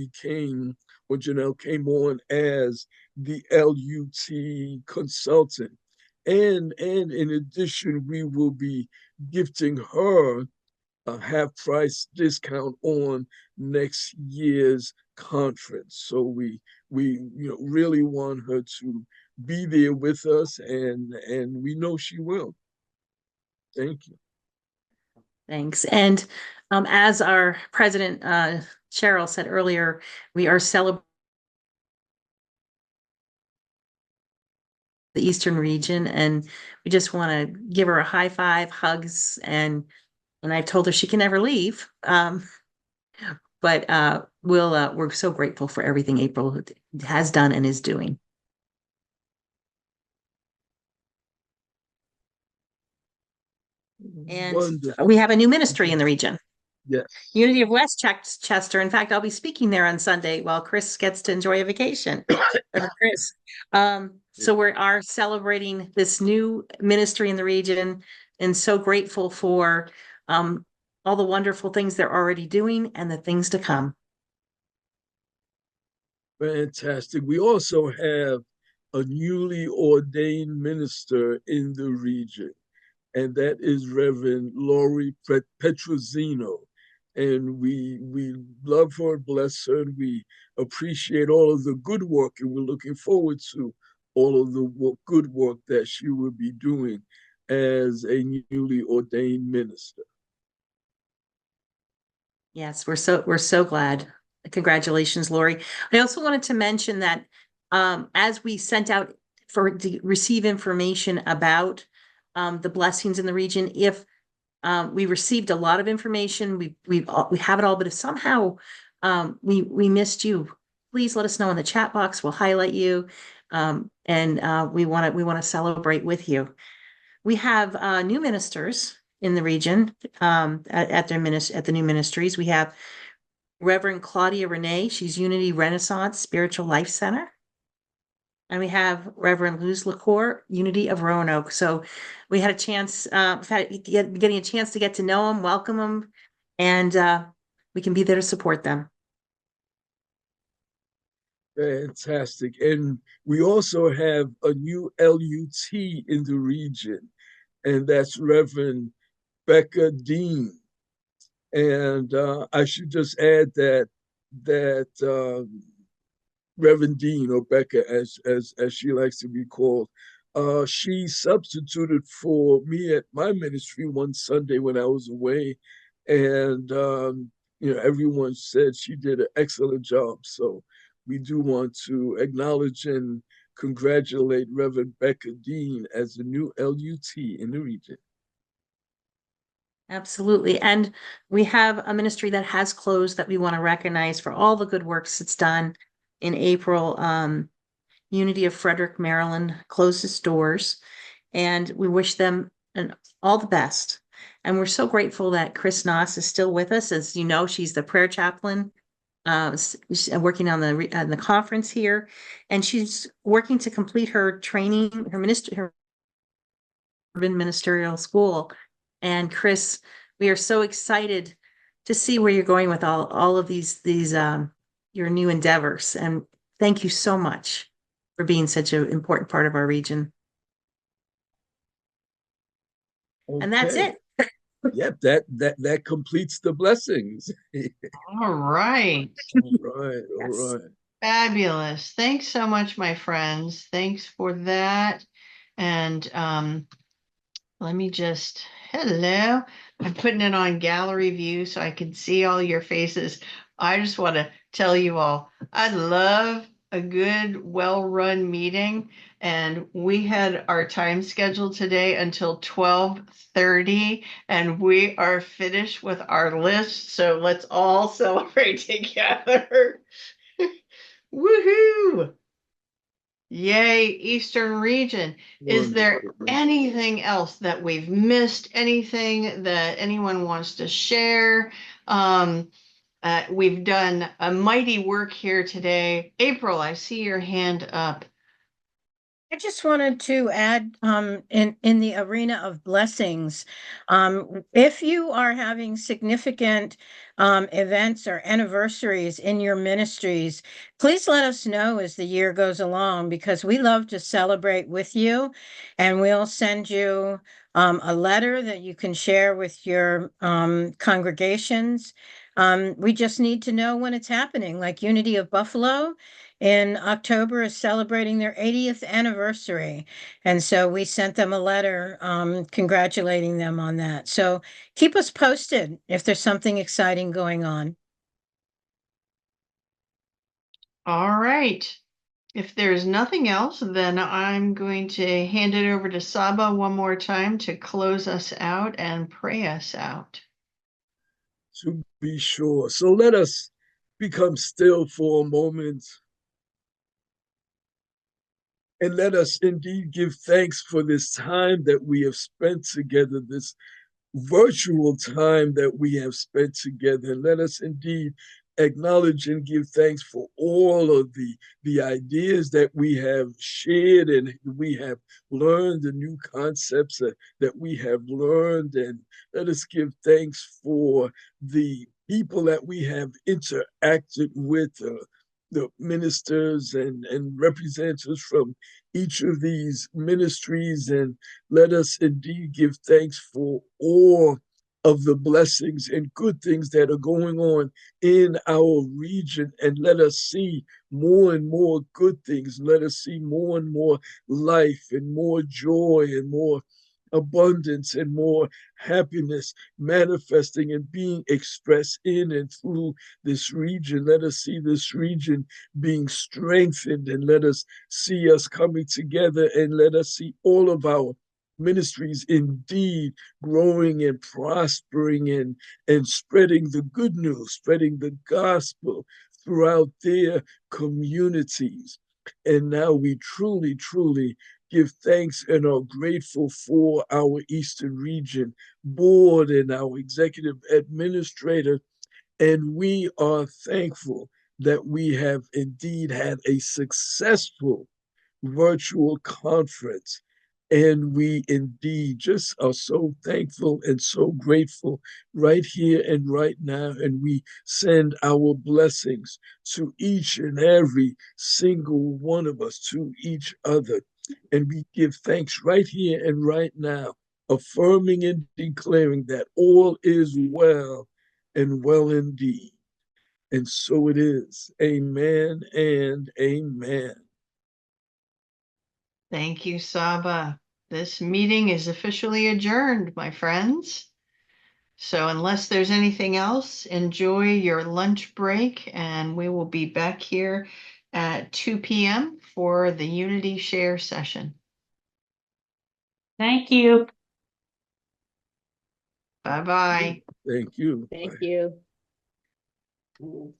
came on as the LUT consultant. And in addition, we will be gifting her a half-price discount on next year's conference. So we really want her to be there with us, and we know she will. Thank you. Thanks. And as our president Cheryl said earlier, we are celebrating the Eastern region, and we just want to give her a high five, hugs, and I've told her she can never leave. But we're so grateful for everything April has done and is doing. And Wonderful. we have a new ministry in the region. Yes. Unity of West Chester. In fact, I'll be speaking there on Sunday while Chris gets to enjoy a vacation. Chris. So we are celebrating this new ministry in the region, and so grateful for all the wonderful things they're already doing and the things to come. Fantastic. We also have a newly ordained minister in the region, and that is Reverend Lori Petrosino. And we love her, bless her, and we appreciate all of the good work, and we're looking forward to all of the good work that she will be doing as a newly ordained minister. Yes, we're so glad Congratulations, Lori. I also wanted to mention that as we sent out to receive information about the blessings in the region, if we received a lot of information, we have it all, but if somehow we missed you, please let us know in the chat box. We'll highlight you, and we want to celebrate with you. We have new ministers in the region at the new ministries. We have Reverend Claudia Renee. She's Unity Renaissance Spiritual Life Center. And we have Reverend Luz LaCour, Unity of Roanoke. So we had a chance, getting a chance to get to know them, welcome them, and we can be there to support them. Fantastic. And we also have a new LUT in the region, and that's Reverend Becca Dean. And I should just add that Reverend Dean, or Becca as she likes to be called, she substituted for me at my ministry one Sunday when I was away, and everyone said she did an excellent job. So we do want to acknowledge and congratulate Reverend Becca Dean as the new LUT in the region. Absolutely. And we have a ministry that has closed that we want to recognize for all the good works it's done. In April, Unity of Frederick, Maryland closed its doors, and we wish them all the best. And we're so grateful that Chris Noss is still with us. As you know, she's the prayer chaplain, working on the conference here, and she's working to complete her training, her ministerial school. And Chris, we are so excited to see where you're going with all of these your new endeavors. And thank you so much for being such an important part of our region. Okay. And that's it. Yep, that completes the blessings. All right. All right. Yes. Fabulous. Thanks so much, my friends. Thanks for that. And let me just, hello. I'm putting it on gallery view so I can see all your faces. I just want to tell you all, I love a good, well-run meeting. And we had our time scheduled today until 12:30, and we are finished with our list. So let's all celebrate together. Woohoo! Yay, Eastern Region. Is there anything else that we've missed? Anything that anyone wants to share? We've done a mighty work here today. April, I see your hand up. I just wanted to add, in the arena of blessings, if you are having significant events or anniversaries in your ministries, please let us know as the year goes along, because we love to celebrate with you, and we'll send you a letter that you can share with your congregations. We just need to know when it's happening, like Unity of Buffalo in October is celebrating their 80th anniversary. And so we sent them a letter congratulating them on that. So keep us posted if there's something exciting going on. All right. If there's nothing else, then I'm going to hand it over to Saba one more time to close us out and pray us out. To be sure. So let us become still for a moment. And let us indeed give thanks for this time that we have spent together, this virtual time that we have spent together. And let us indeed acknowledge and give thanks for all of the ideas that we have shared, and we have learned, the new concepts that we have learned. And let us give thanks for the people that we have interacted with, the ministers and representatives from each of these ministries. And let us indeed give thanks for all of the blessings and good things that are going on in our region. And let us see more and more good things. Let us see more and more life and more joy and more abundance and more happiness manifesting and being expressed in and through this region. Let us see this region being strengthened, and let us see us coming together, and let us see all of our ministries indeed growing and prospering and spreading the good news, spreading the gospel throughout their communities. And now we truly, truly give thanks and are grateful for our Eastern Region Board and our executive administrator. And we are thankful that we have indeed had a successful virtual conference. And we indeed just are so thankful and so grateful right here and right now. And we send our blessings to each and every single one of us, to each other. And we give thanks right here and right now, affirming and declaring that all is well and well indeed. And so it is. Amen and amen. Thank you, Saba. This meeting is officially adjourned, my friends. So unless there's anything else, enjoy your lunch break, and we will be back here at 2 p.m. for the Unity Share session. Thank you. Bye-bye. Thank you. Thank Bye. you.